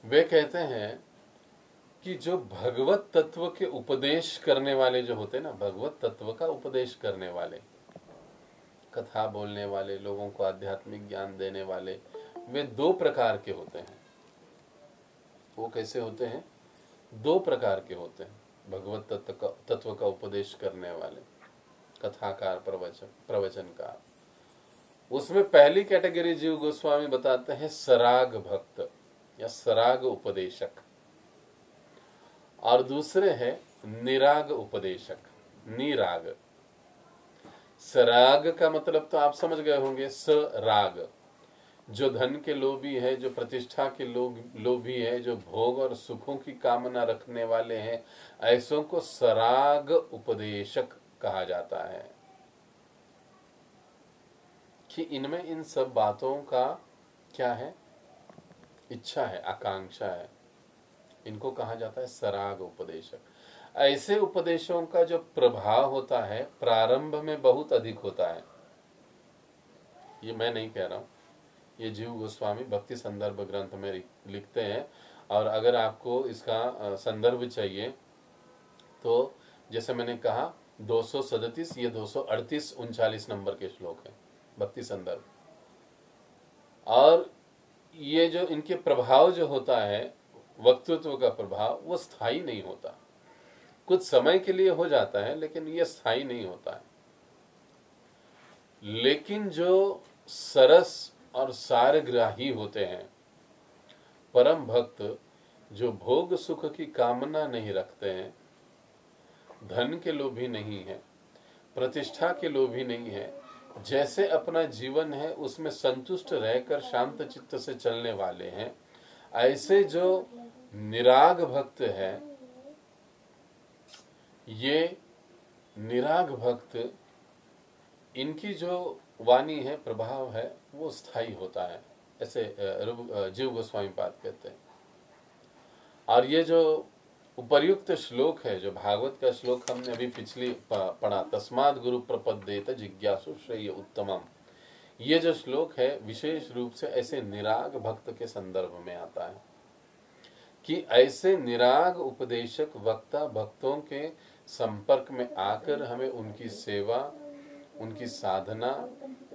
वे कहते हैं कि जो भगवत तत्व के उपदेश करने वाले जो होते हैं ना, भगवत तत्व का उपदेश करने वाले, कथा बोलने वाले, लोगों को आध्यात्मिक ज्ञान देने वाले, वे 2 प्रकार के होते हैं। वो कैसे होते हैं? 2 प्रकार के होते हैं भगवत तत्व का उपदेश करने वाले, कथाकार, प्रवचनकार। उसमें पहली कैटेगरी जीव गोस्वामी बताते हैं सराग भक्त या सराग उपदेशक, और दूसरे हैं निराग उपदेशक, निराग। सराग का मतलब तो आप समझ गए होंगे, सराग जो धन के लोभी है, जो प्रतिष्ठा के लोभी है, जो भोग और सुखों की कामना रखने वाले हैं, ऐसों को सराग उपदेशक कहा जाता है। कि इनमें इन सब बातों का क्या है? इच्छा है, आकांक्षा है, इनको कहा जाता है सराग उपदेशक। ऐसे उपदेशों का जो प्रभाव होता है प्रारंभ में बहुत अधिक होता है। ये मैं नहीं कह रहा हूं, ये जीव गोस्वामी भक्ति संदर्भ ग्रंथ में लिखते हैं। और अगर आपको इसका संदर्भ चाहिए तो जैसे मैंने कहा 237, ये 238 39 नंबर के श्लोक हैं भक्ति संदर्भ। और ये जो इनके प्रभाव जो होता है, वक्तृत्व का प्रभाव, वो स्थायी नहीं होता, कुछ समय के लिए हो जाता है लेकिन ये स्थायी नहीं होता है। लेकिन जो सरस और सारग्राही होते हैं, परम भक्त, जो भोग सुख की कामना नहीं रखते हैं, धन के लोभी नहीं है, प्रतिष्ठा के लोभी नहीं है, जैसे अपना जीवन है उसमें संतुष्ट रहकर शांत चित्त से चलने वाले हैं, ऐसे जो निराग भक्त है, ये निराग भक्त, इनकी जो वाणी है, प्रभाव है, वो स्थायी होता है, ऐसे जीव गोस्वामी पाद कहते हैं। और ये जो उपर्युक्त श्लोक है, जो भागवत का श्लोक हमने अभी पिछली पढ़ा, तस्माद् गुरु प्रपद्येत जिज्ञासु श्रेय उत्तमम, ये जो श्लोक है विशेष रूप से ऐसे निराग भक्त के संदर्भ में आता है कि ऐसे निराग उपदेशक वक्ता भक्तों के संपर्क में आकर हमें उनकी सेवा, उनकी साधना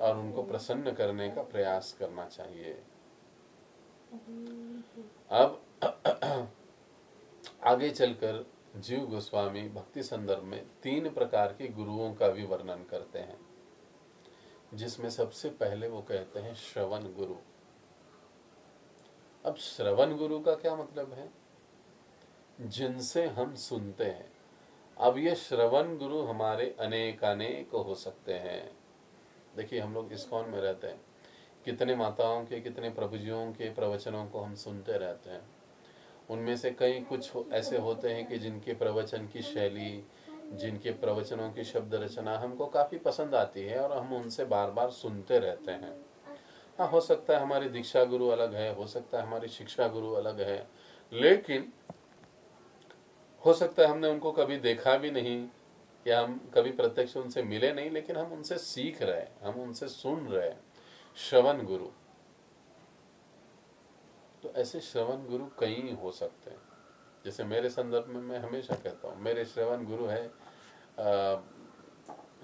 और उनको प्रसन्न करने का प्रयास करना चाहिए। अब आगे चलकर जीव गोस्वामी भक्ति संदर्भ में 3 प्रकार के गुरुओं का भी वर्णन करते हैं, जिसमें सबसे पहले वो कहते हैं श्रवण गुरु। अब श्रवण गुरु का क्या मतलब है? जिनसे हम सुनते हैं। अब ये श्रवण गुरु हमारे अनेक हो सकते हैं। देखिए, हम लोग इस्कॉन में रहते हैं, कितने माताओं के, कितने प्रभुजियों के प्रवचनों को हम सुनते रहते हैं। उनमें से कई कुछ ऐसे होते हैं कि जिनके प्रवचन की शैली, जिनके प्रवचनों की शब्द रचना हमको काफी पसंद आती है और हम उनसे बार बार सुनते रहते हैं। हाँ, हो सकता है हमारी दीक्षा गुरु अलग है, हो सकता है हमारी शिक्षा गुरु अलग है, लेकिन हो सकता है हमने उनको कभी देखा भी नहीं या हम कभी प्रत्यक्ष उनसे मिले नहीं, लेकिन हम उनसे सीख रहे हैं, हम उनसे सुन रहे हैं। श्रवण गुरु, तो ऐसे श्रवण गुरु कई हो सकते हैं। जैसे मेरे संदर्भ में मैं हमेशा कहता हूँ, मेरे श्रवण गुरु है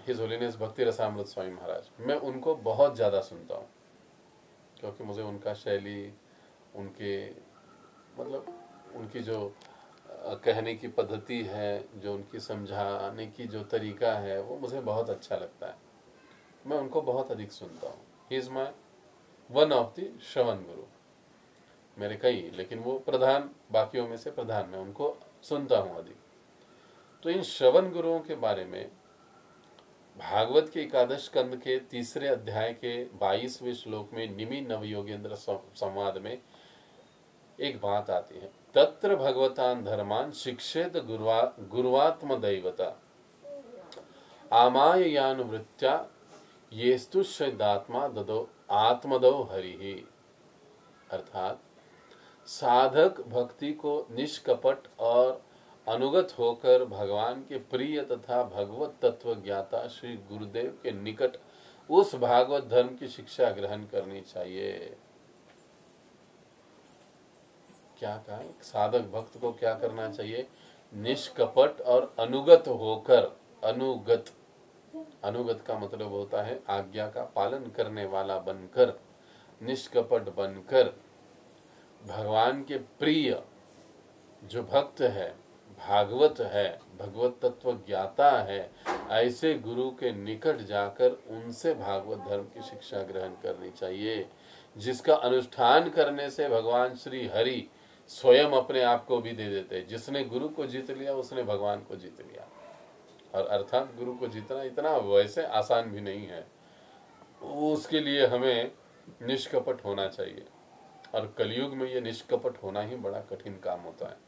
हिज होलीनेस भक्ति रसामृत स्वामी महाराज। मैं उनको बहुत ज़्यादा सुनता हूँ, क्योंकि मुझे उनका शैली, उनके मतलब उनकी जो कहने की पद्धति है, जो उनकी समझाने की जो तरीका है, वो मुझे बहुत अच्छा लगता है। मैं उनको बहुत अधिक सुनता हूँ। He is my one of the श्रवण गुरु। मेरे कई, लेकिन वो प्रधान, बाकियों में से प्रधान, मैं उनको सुनता हूँ अधिक। तो इन श्रवण गुरुओं के बारे में भागवत के 11 स्कंद के 3 अध्याय के 22वें श्लोक में निमि नवयोगेंद्र संवाद में एक बात आती है, तत्र भगवतान धर्मान शिक्षेत गुरुवात्म दैवता आमायानुवृत्त्या येस्तु शैदात्मा ददो आत्मदो हरिहि। अर्थात साधक भक्ति को निष्कपट और अनुगत होकर भगवान के प्रिय तथा भगवत तत्व ज्ञाता श्री गुरुदेव के निकट उस भागवत धर्म की शिक्षा ग्रहण करनी चाहिए। क्या कहा? साधक भक्त को क्या करना चाहिए? निष्कपट और अनुगत होकर, अनुगत का मतलब होता है आज्ञा का पालन करने वाला बनकर, निष्कपट बनकर भगवान के प्रिय जो भक्त है, भागवत है, भगवत तत्व ज्ञाता है, ऐसे गुरु के निकट जाकर उनसे भागवत धर्म की शिक्षा ग्रहण करनी चाहिए, जिसका अनुष्ठान करने से भगवान श्री हरि स्वयं अपने आप को भी दे देते हैं। जिसने गुरु को जीत लिया उसने भगवान को जीत लिया। और अर्थात गुरु को जीतना इतना वैसे आसान भी नहीं है, उसके लिए हमें निष्कपट होना चाहिए, और कलयुग में ये निष्कपट होना ही बड़ा कठिन काम होता है।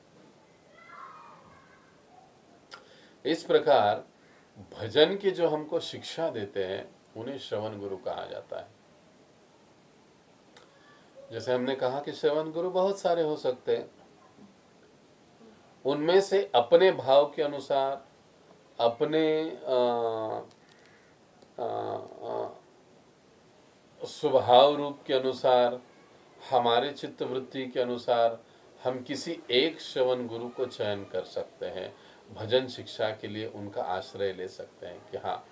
इस प्रकार भजन की जो हमको शिक्षा देते हैं उन्हें श्रवण गुरु कहा जाता है। जैसे हमने कहा कि श्रवण गुरु बहुत सारे हो सकते हैं, उनमें से अपने भाव के अनुसार, अपने स्वभाव रूप के अनुसार, हमारे चित्तवृत्ति के अनुसार हम किसी एक श्रवण गुरु को चयन कर सकते हैं। भजन शिक्षा के लिए उनका आश्रय ले सकते हैं कि हाँ,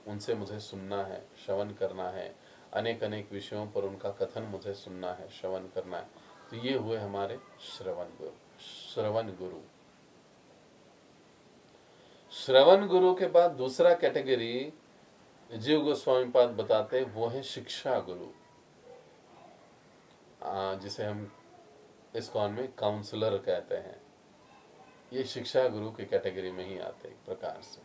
उनसे मुझे सुनना है, श्रवण करना है, अनेक अनेक विषयों पर उनका कथन मुझे सुनना है, श्रवण करना है। तो ये हुए हमारे श्रवण गुरु। श्रवण गुरु के बाद दूसरा कैटेगरी जीव गोस्वामी पाद बताते हैं, वो है शिक्षा गुरु, जिसे हम इस्कॉन में काउंसलर कहते हैं। ये शिक्षा गुरु की कैटेगरी में ही आते हैं एक प्रकार से।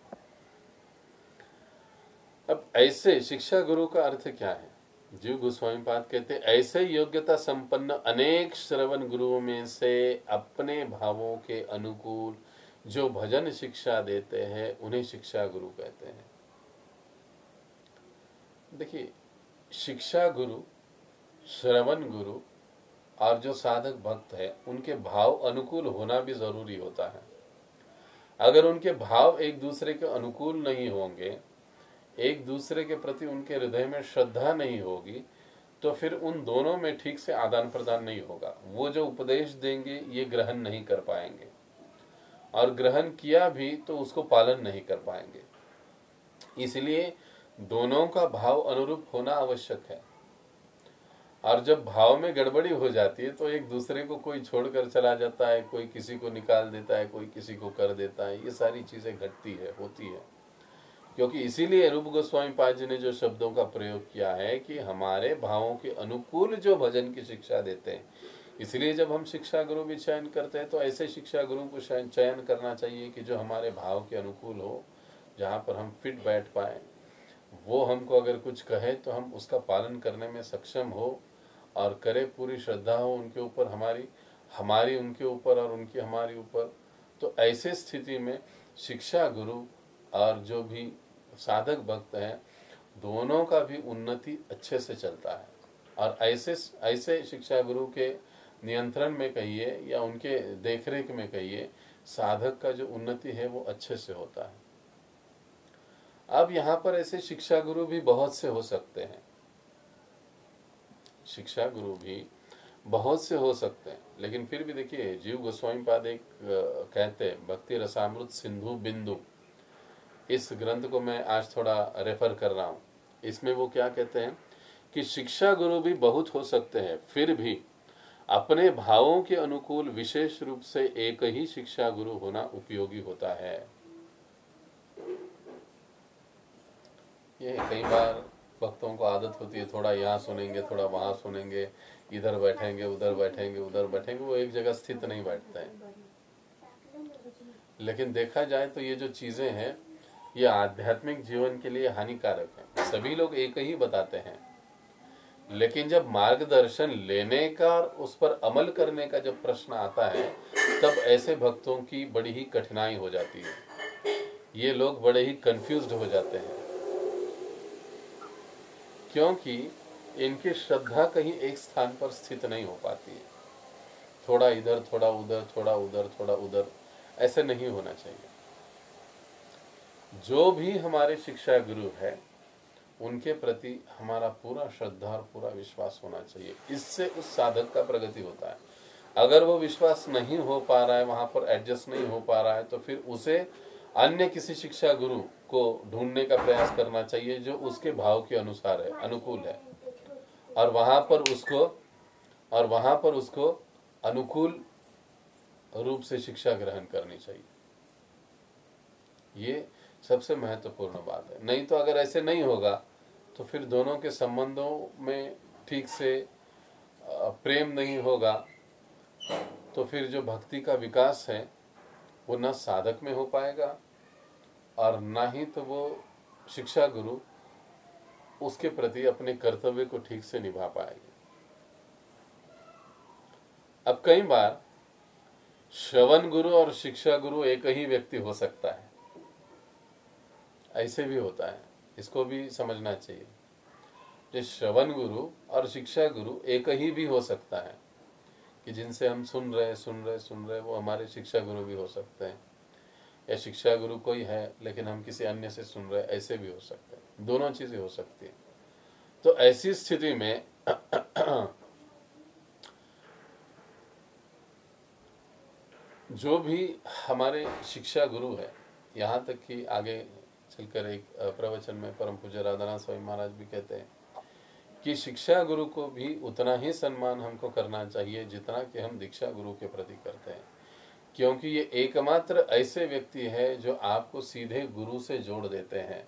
अब ऐसे शिक्षा गुरु का अर्थ क्या है? जीव गोस्वामी पाद कहते हैं, ऐसे योग्यता संपन्न अनेक श्रवण गुरुओं में से अपने भावों के अनुकूल जो भजन शिक्षा देते हैं उन्हें शिक्षा गुरु कहते हैं। देखिए, शिक्षा गुरु, श्रवण गुरु और जो साधक भक्त है, उनके भाव अनुकूल होना भी जरूरी होता है। अगर उनके भाव एक दूसरे के अनुकूल नहीं होंगे, एक दूसरे के प्रति उनके हृदय में श्रद्धा नहीं होगी, तो फिर उन दोनों में ठीक से आदान प्रदान नहीं होगा। वो जो उपदेश देंगे ये ग्रहण नहीं कर पाएंगे, और ग्रहण किया भी तो उसको पालन नहीं कर पाएंगे। इसलिए दोनों का भाव अनुरूप होना आवश्यक है। और जब भाव में गड़बड़ी हो जाती है तो एक दूसरे को कोई छोड़कर चला जाता है, कोई किसी को निकाल देता है, कोई किसी को कर देता है, ये सारी चीजें घटती है, होती है। क्योंकि इसीलिए रूप गोस्वामी पाद जी ने जो शब्दों का प्रयोग किया है कि हमारे भावों के अनुकूल जो भजन की शिक्षा देते हैं, इसलिए जब हम शिक्षा गुरु भी चयन करते हैं तो ऐसे शिक्षा गुरु को चयन करना चाहिए कि जो हमारे भाव के अनुकूल हो, जहाँ पर हम फिट बैठ पाए। वो हमको अगर कुछ कहे तो हम उसका पालन करने में सक्षम हो और करे, पूरी श्रद्धा हो उनके ऊपर, हमारी उनके ऊपर और उनकी हमारी ऊपर। तो ऐसे स्थिति में शिक्षा गुरु और जो भी साधक भक्त हैं, दोनों का भी उन्नति अच्छे से चलता है। और ऐसे शिक्षा गुरु के नियंत्रण में कहिए या उनके देखरेख में कहिए, साधक का जो उन्नति है वो अच्छे से होता है। अब यहाँ पर ऐसे शिक्षा गुरु भी बहुत से हो सकते हैं, शिक्षा गुरु भी बहुत से हो सकते हैं, लेकिन फिर भी देखिए जीव गोस्वामी पाद एक कहते हैं, भक्ति रसामृत सिंधु बिंदु, इस ग्रंथ को मैं आज थोड़ा रेफर कर रहा हूँ। इसमें वो क्या कहते हैं कि शिक्षा गुरु भी बहुत हो सकते हैं, फिर भी अपने भावों के अनुकूल विशेष रूप से एक ही शिक्षा गुरु होना उपयोगी होता है। ये कई बार भक्तों को आदत होती है, थोड़ा यहाँ सुनेंगे, थोड़ा वहां सुनेंगे, इधर बैठेंगे, उधर बैठेंगे, उधर बैठेंगे, वो एक जगह स्थित नहीं बैठते हैं। लेकिन देखा जाए तो ये जो चीजें हैं ये आध्यात्मिक जीवन के लिए हानिकारक है। सभी लोग एक ही बताते हैं, लेकिन जब मार्गदर्शन लेने का और उस पर अमल करने का जब प्रश्न आता है, तब ऐसे भक्तों की बड़ी ही कठिनाई हो जाती है। ये लोग बड़े ही कंफ्यूज्ड हो जाते हैं, क्योंकि इनकी श्रद्धा कहीं एक स्थान पर स्थित नहीं हो पाती है। थोड़ा इधर, थोड़ा उधर, थोड़ा उधर, थोड़ा उधर, ऐसे नहीं होना चाहिए। जो भी हमारे शिक्षा गुरु है उनके प्रति हमारा पूरा श्रद्धा और पूरा विश्वास होना चाहिए। इससे उस साधक का प्रगति होता है। अगर वो विश्वास नहीं हो पा रहा है, वहां पर एडजस्ट नहीं हो पा रहा है, तो फिर उसे अन्य किसी शिक्षा गुरु को ढूंढने का प्रयास करना चाहिए जो उसके भाव के अनुसार है, अनुकूल है, और वहां पर उसको अनुकूल रूप से शिक्षा ग्रहण करनी चाहिए। ये सबसे महत्वपूर्ण बात है। नहीं तो अगर ऐसे नहीं होगा तो फिर दोनों के संबंधों में ठीक से प्रेम नहीं होगा, तो फिर जो भक्ति का विकास है वो न साधक में हो पाएगा और ना ही तो वो शिक्षा गुरु उसके प्रति अपने कर्तव्य को ठीक से निभा पाएंगे। अब कई बार श्रवण गुरु और शिक्षा गुरु एक ही व्यक्ति हो सकता है, ऐसे भी होता है, इसको भी समझना चाहिए। जो श्रवण गुरु और शिक्षा गुरु एक ही भी हो सकता है कि जिनसे हम सुन रहे वो हमारे शिक्षा गुरु भी हो सकते हैं, या शिक्षा गुरु कोई है लेकिन हम किसी अन्य से सुन रहे, ऐसे भी हो सकते हैं। दोनों चीजें हो सकती है। तो ऐसी स्थिति में जो भी हमारे शिक्षा गुरु है, यहाँ तक कि आगे चलकर एक प्रवचन में परम पूज्य राधानाथ स्वामी महाराज भी कहते हैं कि शिक्षा गुरु को भी उतना ही सम्मान हमको करना चाहिए जितना कि हम दीक्षा गुरु के प्रति करते हैं, क्योंकि ये एकमात्र ऐसे व्यक्ति है जो आपको सीधे गुरु से जोड़ देते हैं।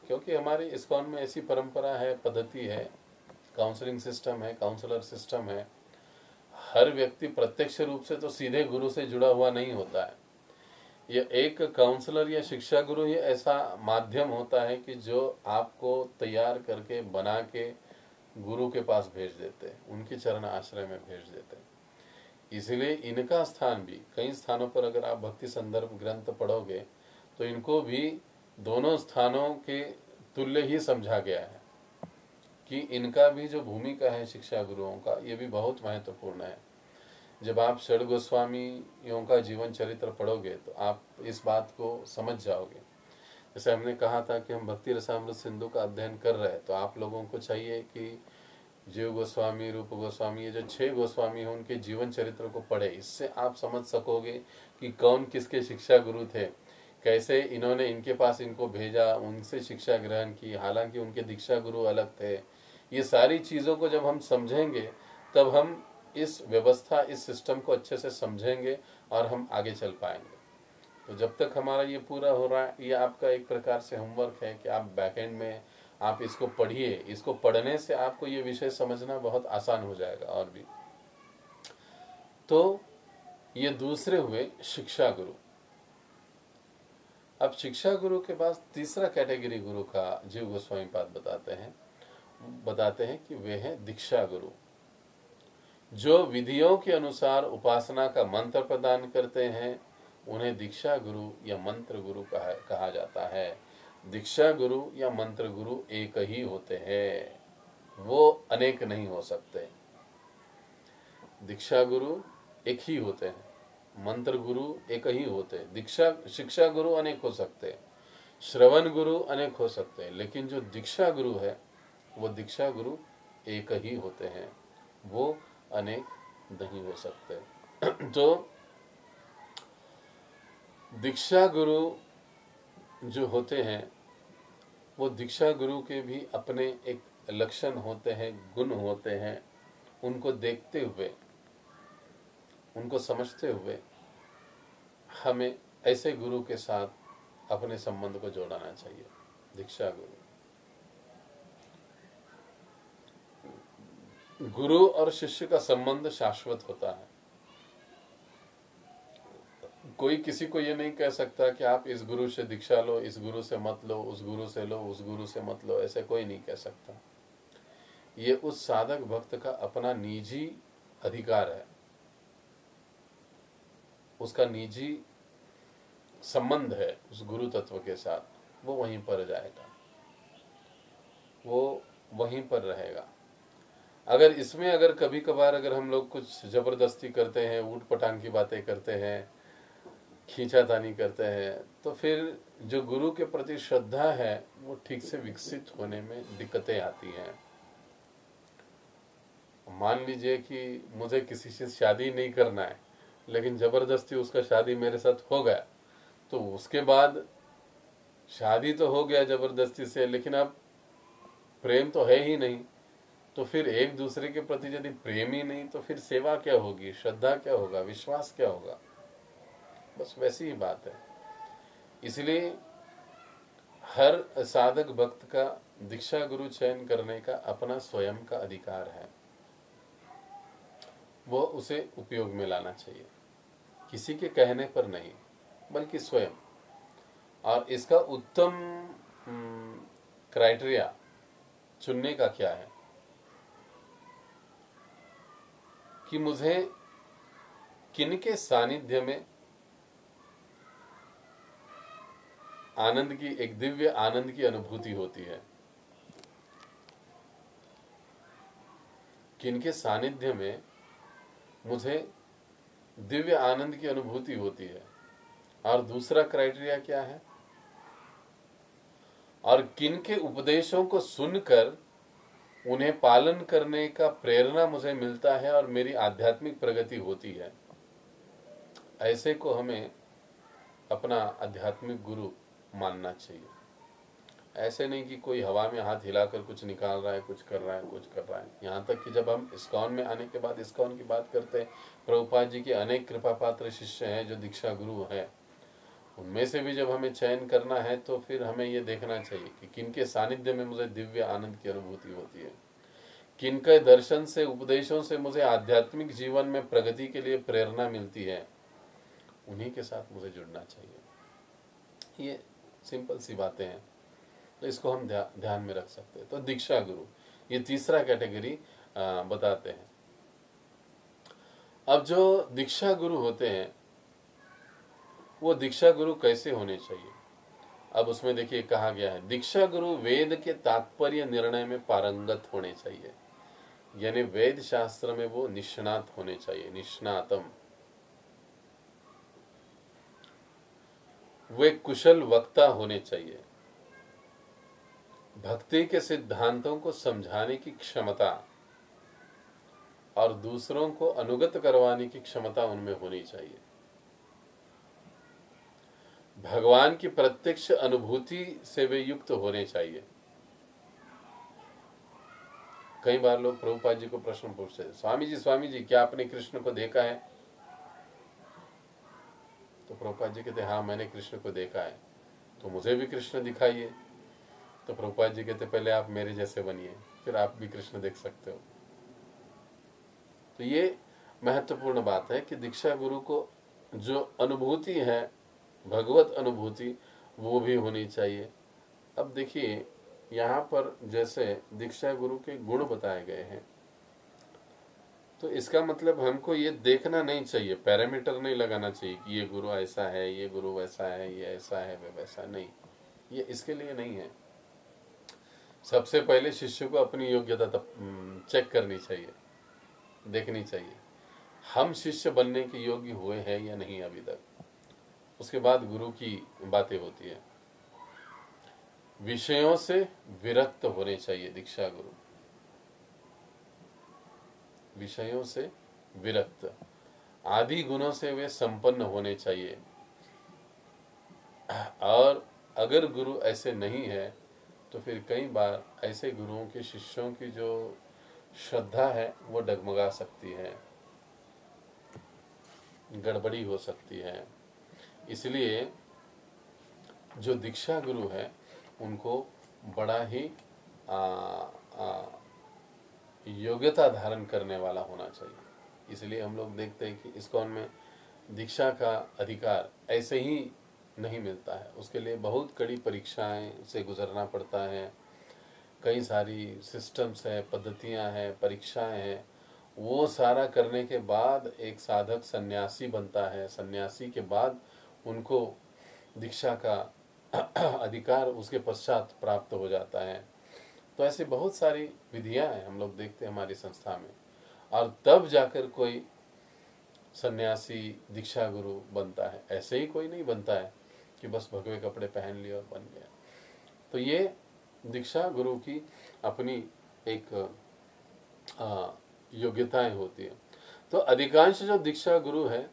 क्योंकि हमारे इस्कॉन में ऐसी परंपरा है, पद्धति है, काउंसलिंग सिस्टम है, काउंसलर सिस्टम है। हर व्यक्ति प्रत्यक्ष रूप से तो सीधे गुरु से जुड़ा हुआ नहीं होता है। यह एक काउंसलर या शिक्षा गुरु ही ऐसा माध्यम होता है कि जो आपको तैयार करके बना के गुरु के पास भेज देते हैं, उनके चरण आश्रय में भेज देते हैं। इसलिए इनका स्थान भी कई स्थानों पर अगर आप भक्ति संदर्भ ग्रंथ पढ़ोगे तो इनको भी दोनों स्थानों के तुल्य ही समझा गया है कि इनका भी जो भूमिका है शिक्षा गुरुओं का, ये भी बहुत महत्वपूर्ण है। जब आप षड गोस्वामियों का जीवन चरित्र पढ़ोगे तो आप इस बात को समझ जाओगे। जैसे हमने कहा था कि हम भक्ति रसामृत सिंधु का अध्ययन कर रहे हैं, तो आप लोगों को चाहिए कि जीव गोस्वामी, रूप गोस्वामी, ये जो 6 गोस्वामी हैं उनके जीवन चरित्र को पढ़े। इससे आप समझ सकोगे कि कौन किसके शिक्षा गुरु थे, कैसे इन्होंने इनके पास इनको भेजा, उनसे शिक्षा ग्रहण की, हालांकि उनके दीक्षा गुरु अलग थे। ये सारी चीज़ों को जब हम समझेंगे तब हम इस व्यवस्था, इस सिस्टम को अच्छे से समझेंगे और हम आगे चल पाएंगे। तो जब तक हमारा ये पूरा हो रहा है, ये आपका एक प्रकार से होमवर्क है कि आप बैकएंड में आप इसको पढ़िए। इसको पढ़ने से आपको ये विषय समझना बहुत आसान हो जाएगा। और भी तो ये दूसरे हुए शिक्षा गुरु। अब शिक्षा गुरु के पास तीसरा कैटेगरी गुरु का जीव गोस्वामी पाद बताते हैं कि वे हैं दीक्षा गुरु, जो विधियों के अनुसार उपासना का मंत्र प्रदान करते हैं। उन्हें दीक्षा गुरु या मंत्र गुरु कहा जाता है। दीक्षा गुरु या मंत्र गुरु एक ही होते हैं, वो अनेक नहीं हो सकते। दीक्षा गुरु एक ही होते हैं, मंत्र गुरु एक ही होते हैं। शिक्षा गुरु अनेक हो सकते हैं, श्रवण गुरु अनेक हो सकते हैं, लेकिन जो दीक्षा गुरु है वो दीक्षा गुरु एक ही होते हैं, वो अनेक नहीं हो सकते। तो दीक्षा गुरु जो होते हैं वो दीक्षा गुरु के भी अपने एक लक्षण होते हैं, गुण होते हैं। उनको देखते हुए, उनको समझते हुए हमें ऐसे गुरु के साथ अपने संबंध को जोड़ना चाहिए। दीक्षा गुरु और शिष्य का संबंध शाश्वत होता है। कोई किसी को ये नहीं कह सकता कि आप इस गुरु से दीक्षा लो, इस गुरु से मत लो, उस गुरु से लो, उस गुरु से मत लो, ऐसे कोई नहीं कह सकता। ये उस साधक भक्त का अपना निजी अधिकार है, उसका निजी संबंध है उस गुरु तत्व के साथ, वो वहीं पर जाएगा, वो वहीं पर रहेगा। अगर इसमें अगर कभी कभार अगर हम लोग कुछ जबरदस्ती करते हैं, ऊट पटांग की बातें करते हैं, खींचातानी करते हैं, तो फिर जो गुरु के प्रति श्रद्धा है वो ठीक से विकसित होने में दिक्कतें आती हैं। मान लीजिए कि मुझे किसी से शादी नहीं करना है, लेकिन जबरदस्ती उसका शादी मेरे साथ हो गया, तो उसके बाद शादी तो हो गया जबरदस्ती से, लेकिन अब प्रेम तो है ही नहीं। तो फिर एक दूसरे के प्रति यदि प्रेम ही नहीं तो फिर सेवा क्या होगी, श्रद्धा क्या होगा, विश्वास क्या होगा। बस वैसी ही बात है। इसलिए हर साधक भक्त का दीक्षा गुरु चयन करने का अपना स्वयं का अधिकार है, वो उसे उपयोग में लाना चाहिए, किसी के कहने पर नहीं बल्कि स्वयं। और इसका उत्तम क्राइटेरिया चुनने का क्या है कि मुझे किनके सानिध्य में आनंद की, एक दिव्य आनंद की अनुभूति होती है, किनके सानिध्य में मुझे दिव्य आनंद की अनुभूति होती है। और दूसरा क्राइटेरिया क्या है, और किनके उपदेशों को सुनकर उन्हें पालन करने का प्रेरणा मुझे मिलता है और मेरी आध्यात्मिक प्रगति होती है। ऐसे को हमें अपना आध्यात्मिक गुरु मानना चाहिए। ऐसे नहीं कि कोई हवा में हाथ हिलाकर कुछ निकाल रहा है, कुछ कर रहा है। यहाँ तक कि जब हम इस्कॉन में आने के बाद इस्कॉन की बात करते हैं, प्रभुपाद जी के अनेक कृपा पात्र शिष्य हैं जो दीक्षा गुरु हैं, उनमें से भी जब हमें चयन करना है तो फिर हमें ये देखना चाहिए कि किनके सानिध्य में मुझे दिव्य आनंद की अनुभूति होती है, किनके दर्शन से, उपदेशों से मुझे आध्यात्मिक जीवन में प्रगति के लिए प्रेरणा मिलती है, उन्हीं के साथ मुझे जुड़ना चाहिए। ये सिंपल सी बातें हैं, तो इसको हम ध्यान में रख सकते हैं। तो दीक्षा गुरु ये तीसरा कैटेगरी बताते हैं। अब जो दीक्षा गुरु होते हैं वो दीक्षा गुरु कैसे होने चाहिए। अब उसमें देखिए कहा गया है, दीक्षा गुरु वेद के तात्पर्य निर्णय में पारंगत होने चाहिए, यानी वेद शास्त्र में वो निष्णात होने चाहिए, निष्णातम। वे कुशल वक्ता होने चाहिए, भक्ति के सिद्धांतों को समझाने की क्षमता और दूसरों को अनुगत करवाने की क्षमता उनमें होनी चाहिए। भगवान की प्रत्यक्ष अनुभूति से वे युक्त होने चाहिए। कई बार लोग प्रभुपाद जी को प्रश्न पूछते हैं, स्वामी जी क्या आपने कृष्ण को देखा है? तो प्रभुपाद जी कहते, हाँ मैंने कृष्ण को देखा है, तो मुझे भी कृष्ण दिखाइए। तो प्रभुपाद जी कहते, पहले आप मेरे जैसे बनिए, फिर आप भी कृष्ण देख सकते हो। तो ये महत्वपूर्ण बात है कि दीक्षा गुरु को जो अनुभूति है, भगवत अनुभूति, वो भी होनी चाहिए। अब देखिए यहाँ पर जैसे दीक्षा गुरु के गुण बताए गए हैं, तो इसका मतलब हमको ये देखना नहीं चाहिए, पैरामीटर नहीं लगाना चाहिए कि ये गुरु ऐसा है, ये गुरु वैसा है, ये ऐसा है, वे वैसा नहीं। ये इसके लिए नहीं है। सबसे पहले शिष्य को अपनी योग्यता चेक करनी चाहिए, देखनी चाहिए हम शिष्य बनने के योग्य हुए हैं या नहीं अभी तक। उसके बाद गुरु की बातें होती है। विषयों से विरक्त होने चाहिए दीक्षा गुरु, विषयों से विरक्त, आदि गुणों से वे संपन्न होने चाहिए। और अगर गुरु ऐसे नहीं है तो फिर कई बार ऐसे गुरुओं के शिष्यों की जो श्रद्धा है वो डगमगा सकती है, गड़बड़ी हो सकती है। इसलिए जो दीक्षा गुरु है उनको बड़ा ही योग्यता धारण करने वाला होना चाहिए। इसलिए हम लोग देखते हैं कि इस्कॉन में दीक्षा का अधिकार ऐसे ही नहीं मिलता है, उसके लिए बहुत कड़ी परीक्षाएं से गुजरना पड़ता है। कई सारी सिस्टम्स है, पद्धतियां हैं, परीक्षाएं हैं। वो सारा करने के बाद एक साधक सन्यासी बनता है। सन्यासी के बाद उनको दीक्षा का अधिकार उसके पश्चात प्राप्त हो जाता है। तो ऐसी बहुत सारी विधियां हैं हम लोग देखते हैं हमारी संस्था में, और तब जाकर कोई सन्यासी दीक्षा गुरु बनता है। ऐसे ही कोई नहीं बनता है कि बस भगवे कपड़े पहन लिए और बन गया। तो ये दीक्षा गुरु की अपनी एक योग्यताएं होती है। तो अधिकांश जो दीक्षा गुरु है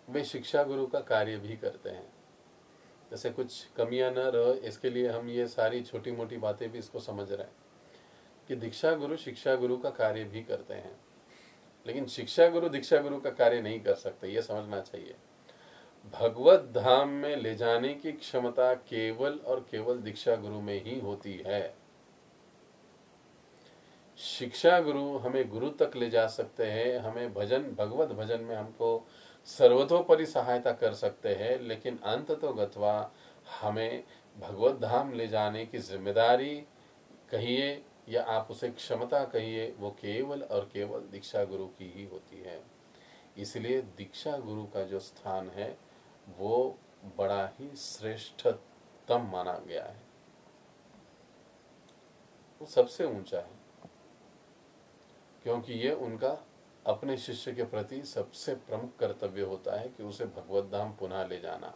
वे शिक्षा गुरु का कार्य भी करते हैं। जैसे कुछ कमियां न रहे इसके लिए हम ये सारी छोटी मोटी बातें भी इसको समझ रहे हैं कि दीक्षा गुरु शिक्षा गुरु का कार्य भी करते हैं, लेकिन शिक्षा गुरु दीक्षा गुरु का कार्य नहीं कर सकते, ये समझना चाहिए। भगवत धाम में ले जाने की क्षमता केवल और केवल दीक्षा गुरु में ही होती है। शिक्षा गुरु हमें गुरु तक ले जा सकते हैं, हमें भगवत भजन में हमको सर्वतोपरि सहायता कर सकते हैं, लेकिन अंततो गत्वा हमें भगवत धाम ले जाने की जिम्मेदारी कहिए या आप उसे क्षमता कहिए, वो केवल और केवल दीक्षा गुरु की ही होती है। इसलिए दीक्षा गुरु का जो स्थान है वो बड़ा ही श्रेष्ठतम माना गया है, वो सबसे ऊंचा है, क्योंकि ये उनका अपने शिष्य के प्रति सबसे प्रमुख कर्तव्य होता है कि उसे भगवत धाम पुनः ले जाना।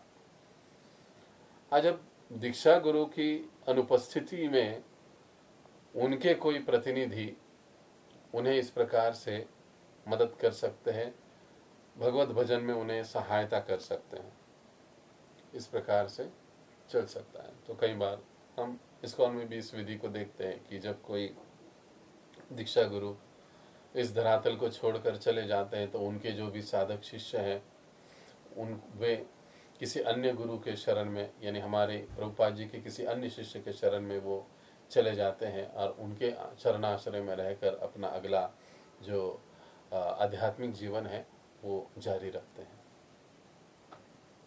आज जब दीक्षा गुरु की अनुपस्थिति में उनके कोई प्रतिनिधि उन्हें इस प्रकार से मदद कर सकते हैं, भगवत भजन में उन्हें सहायता कर सकते हैं, इस प्रकार से चल सकता है। तो कई बार हम इस्कॉन में भी इस विधि को देखते हैं कि जब कोई दीक्षा गुरु इस धरातल को छोड़कर चले जाते हैं तो उनके जो भी साधक शिष्य हैं वे किसी अन्य गुरु के शरण में, यानी हमारे प्रभुपाद जी के किसी अन्य शिष्य के शरण में वो चले जाते हैं और उनके चरणाश्रय में रहकर अपना अगला जो आध्यात्मिक जीवन है वो जारी रखते हैं।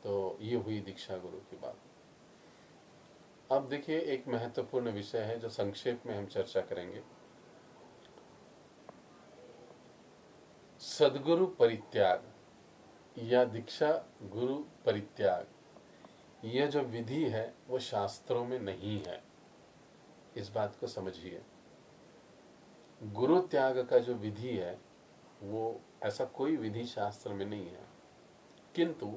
तो ये हुई दीक्षा गुरु की बात। अब देखिए एक महत्वपूर्ण विषय है जो संक्षेप में हम चर्चा करेंगे, सद्गुरु परित्याग या दीक्षा गुरु परित्याग। यह जो विधि है वो शास्त्रों में नहीं है, इस बात को समझिए। गुरु त्याग का जो विधि है वो ऐसा कोई विधि शास्त्र में नहीं है, किंतु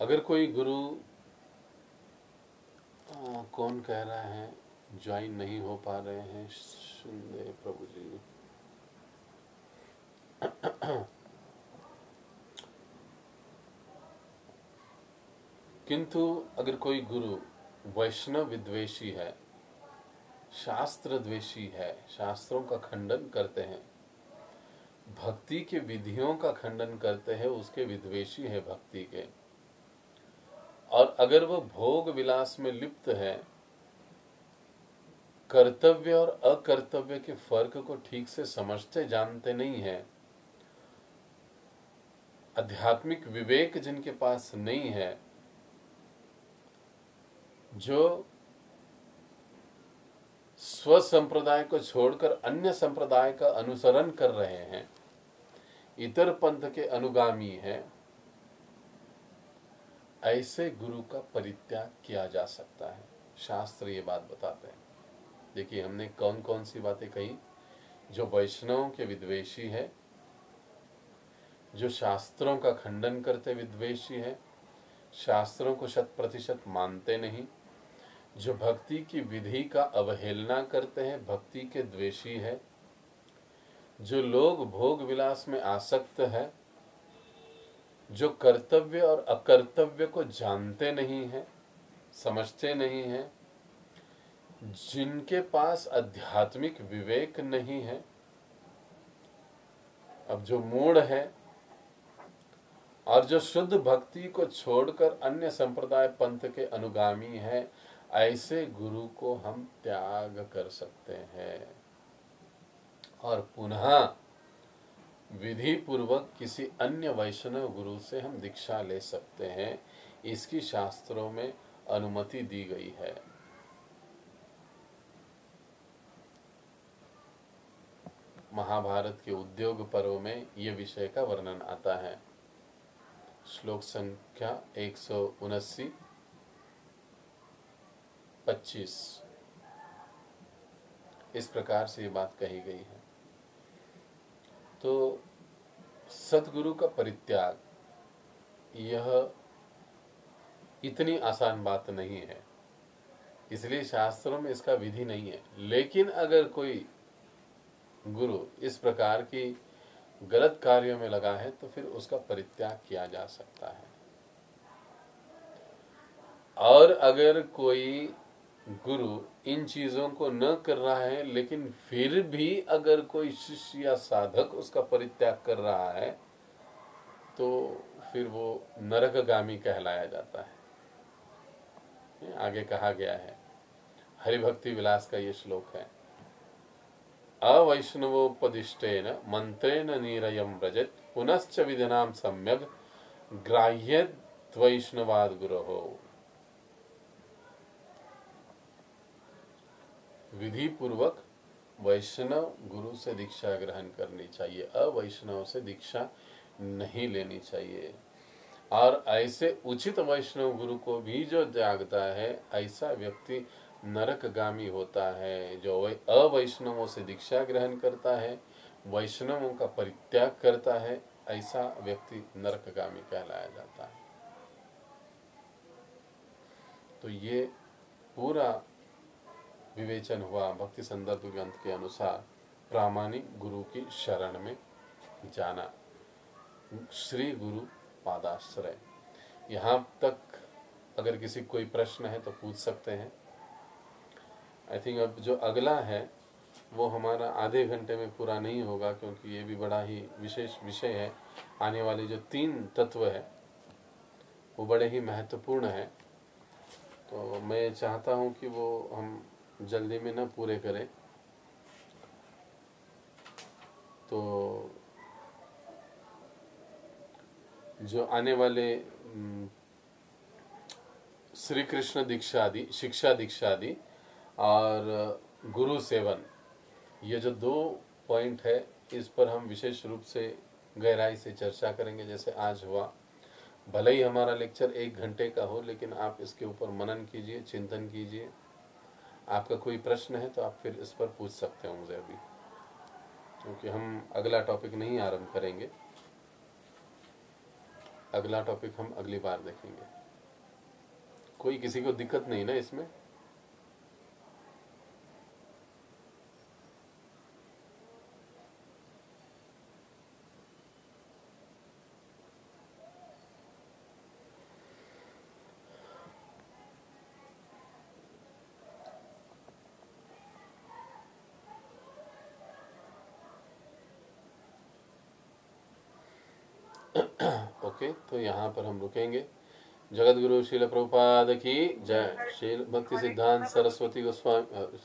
अगर कोई गुरु कौन कह रहा है ज्वाइन नहीं हो पा रहे हैं, सुन प्रभु जी। किंतु अगर कोई गुरु वैष्णव विद्वेषी है, शास्त्र द्वेषी है, शास्त्रों का खंडन करते हैं, भक्ति के विधियों का खंडन करते हैं, उसके विद्वेषी है भक्ति के, और अगर वो भोग विलास में लिप्त है, कर्तव्य और अकर्तव्य के फर्क को ठीक से समझते जानते नहीं है, आध्यात्मिक विवेक जिनके पास नहीं है, जो स्व संप्रदाय को छोड़कर अन्य संप्रदाय का अनुसरण कर रहे हैं, इतर पंथ के अनुगामी हैं, ऐसे गुरु का परित्याग किया जा सकता है। शास्त्र ये बात बताते हैं। देखिए हमने कौन कौन सी बातें कही। जो वैष्णवों के विद्वेषी है, जो शास्त्रों का खंडन करते विद्वेषी है, शास्त्रों को 100% मानते नहीं, जो भक्ति की विधि का अवहेलना करते हैं, भक्ति के द्वेषी है, जो लोग भोग विलास में आसक्त है, जो कर्तव्य और अकर्तव्य को जानते नहीं हैं, समझते नहीं हैं, जिनके पास आध्यात्मिक विवेक नहीं है, अब जो मूढ़ है और जो शुद्ध भक्ति को छोड़कर अन्य संप्रदाय पंथ के अनुगामी है, ऐसे गुरु को हम त्याग कर सकते हैं और पुनः विधि पूर्वक किसी अन्य वैष्णव गुरु से हम दीक्षा ले सकते हैं। इसकी शास्त्रों में अनुमति दी गई है। महाभारत के उद्योग पर्व में यह विषय का वर्णन आता है। श्लोक संख्या 179-25। इस प्रकार से ये बात कही गई है। तो सतगुरु का परित्याग यह इतनी आसान बात नहीं है, इसलिए शास्त्रों में इसका विधि नहीं है। लेकिन अगर कोई गुरु इस प्रकार की गलत कार्यों में लगा है तो फिर उसका परित्याग किया जा सकता है। और अगर कोई गुरु इन चीजों को न कर रहा है लेकिन फिर भी अगर कोई शिष्य या साधक उसका परित्याग कर रहा है तो फिर वो नरकगामी कहलाया जाता है। आगे कहा गया है, हरिभक्ति विलास का ये श्लोक है। अवैष्णवोपदिष्टेन मंत्रेण नीरयं व्रजत पुनश्च विधिनां सम्यग् ग्राह्यद्वैष्णवाद् गुरोः। विधि पूर्वक वैष्णव गुरु से दीक्षा ग्रहण करनी चाहिए, अवैष्णव से दीक्षा नहीं लेनी चाहिए। और ऐसे उचित वैष्णव गुरु को भी जो त्यागता है, ऐसा व्यक्ति नरकगामी होता है। जो अवैष्णवों से दीक्षा ग्रहण करता है, वैष्णवों का परित्याग करता है, ऐसा व्यक्ति नरकगामी कहलाया जाता है। तो ये पूरा विवेचन हुआ भक्ति संदर्भ ग्रंथ के अनुसार प्रामाणिक गुरु की शरण में जाना, श्री गुरु पादाश्रय। यहाँ तक अगर किसी कोई प्रश्न है तो पूछ सकते हैं। आई थिंक अब जो अगला है वो हमारा आधे घंटे में पूरा नहीं होगा, क्योंकि ये भी बड़ा ही विशेष विषय है। आने वाले जो 3 तत्व है वो बड़े ही महत्वपूर्ण है। तो मैं चाहता हूँ कि वो हम जल्दी में न पूरे करें। तो जो आने वाले श्री कृष्ण दीक्षा आदि, शिक्षा दीक्षा आदि और गुरु सेवन, ये जो 2 पॉइंट है, इस पर हम विशेष रूप से गहराई से चर्चा करेंगे। जैसे आज हुआ, भले ही हमारा लेक्चर 1 घंटे का हो, लेकिन आप इसके ऊपर मनन कीजिए, चिंतन कीजिए। आपका कोई प्रश्न है तो आप फिर इस पर पूछ सकते हो मुझे अभी, क्योंकि हम अगला टॉपिक नहीं आरंभ करेंगे। अगला टॉपिक हम अगली बार देखेंगे। कोई किसी को दिक्कत नहीं ना इसमें? ओके, तो यहाँ पर हम रुकेंगे। जगत गुरु श्रील प्रभुपाद की जय। श्री भक्ति सिद्धांत सरस्वती गोस्वामी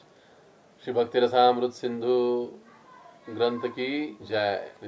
श्री भक्ति रसामृत सिंधु ग्रंथ की जय।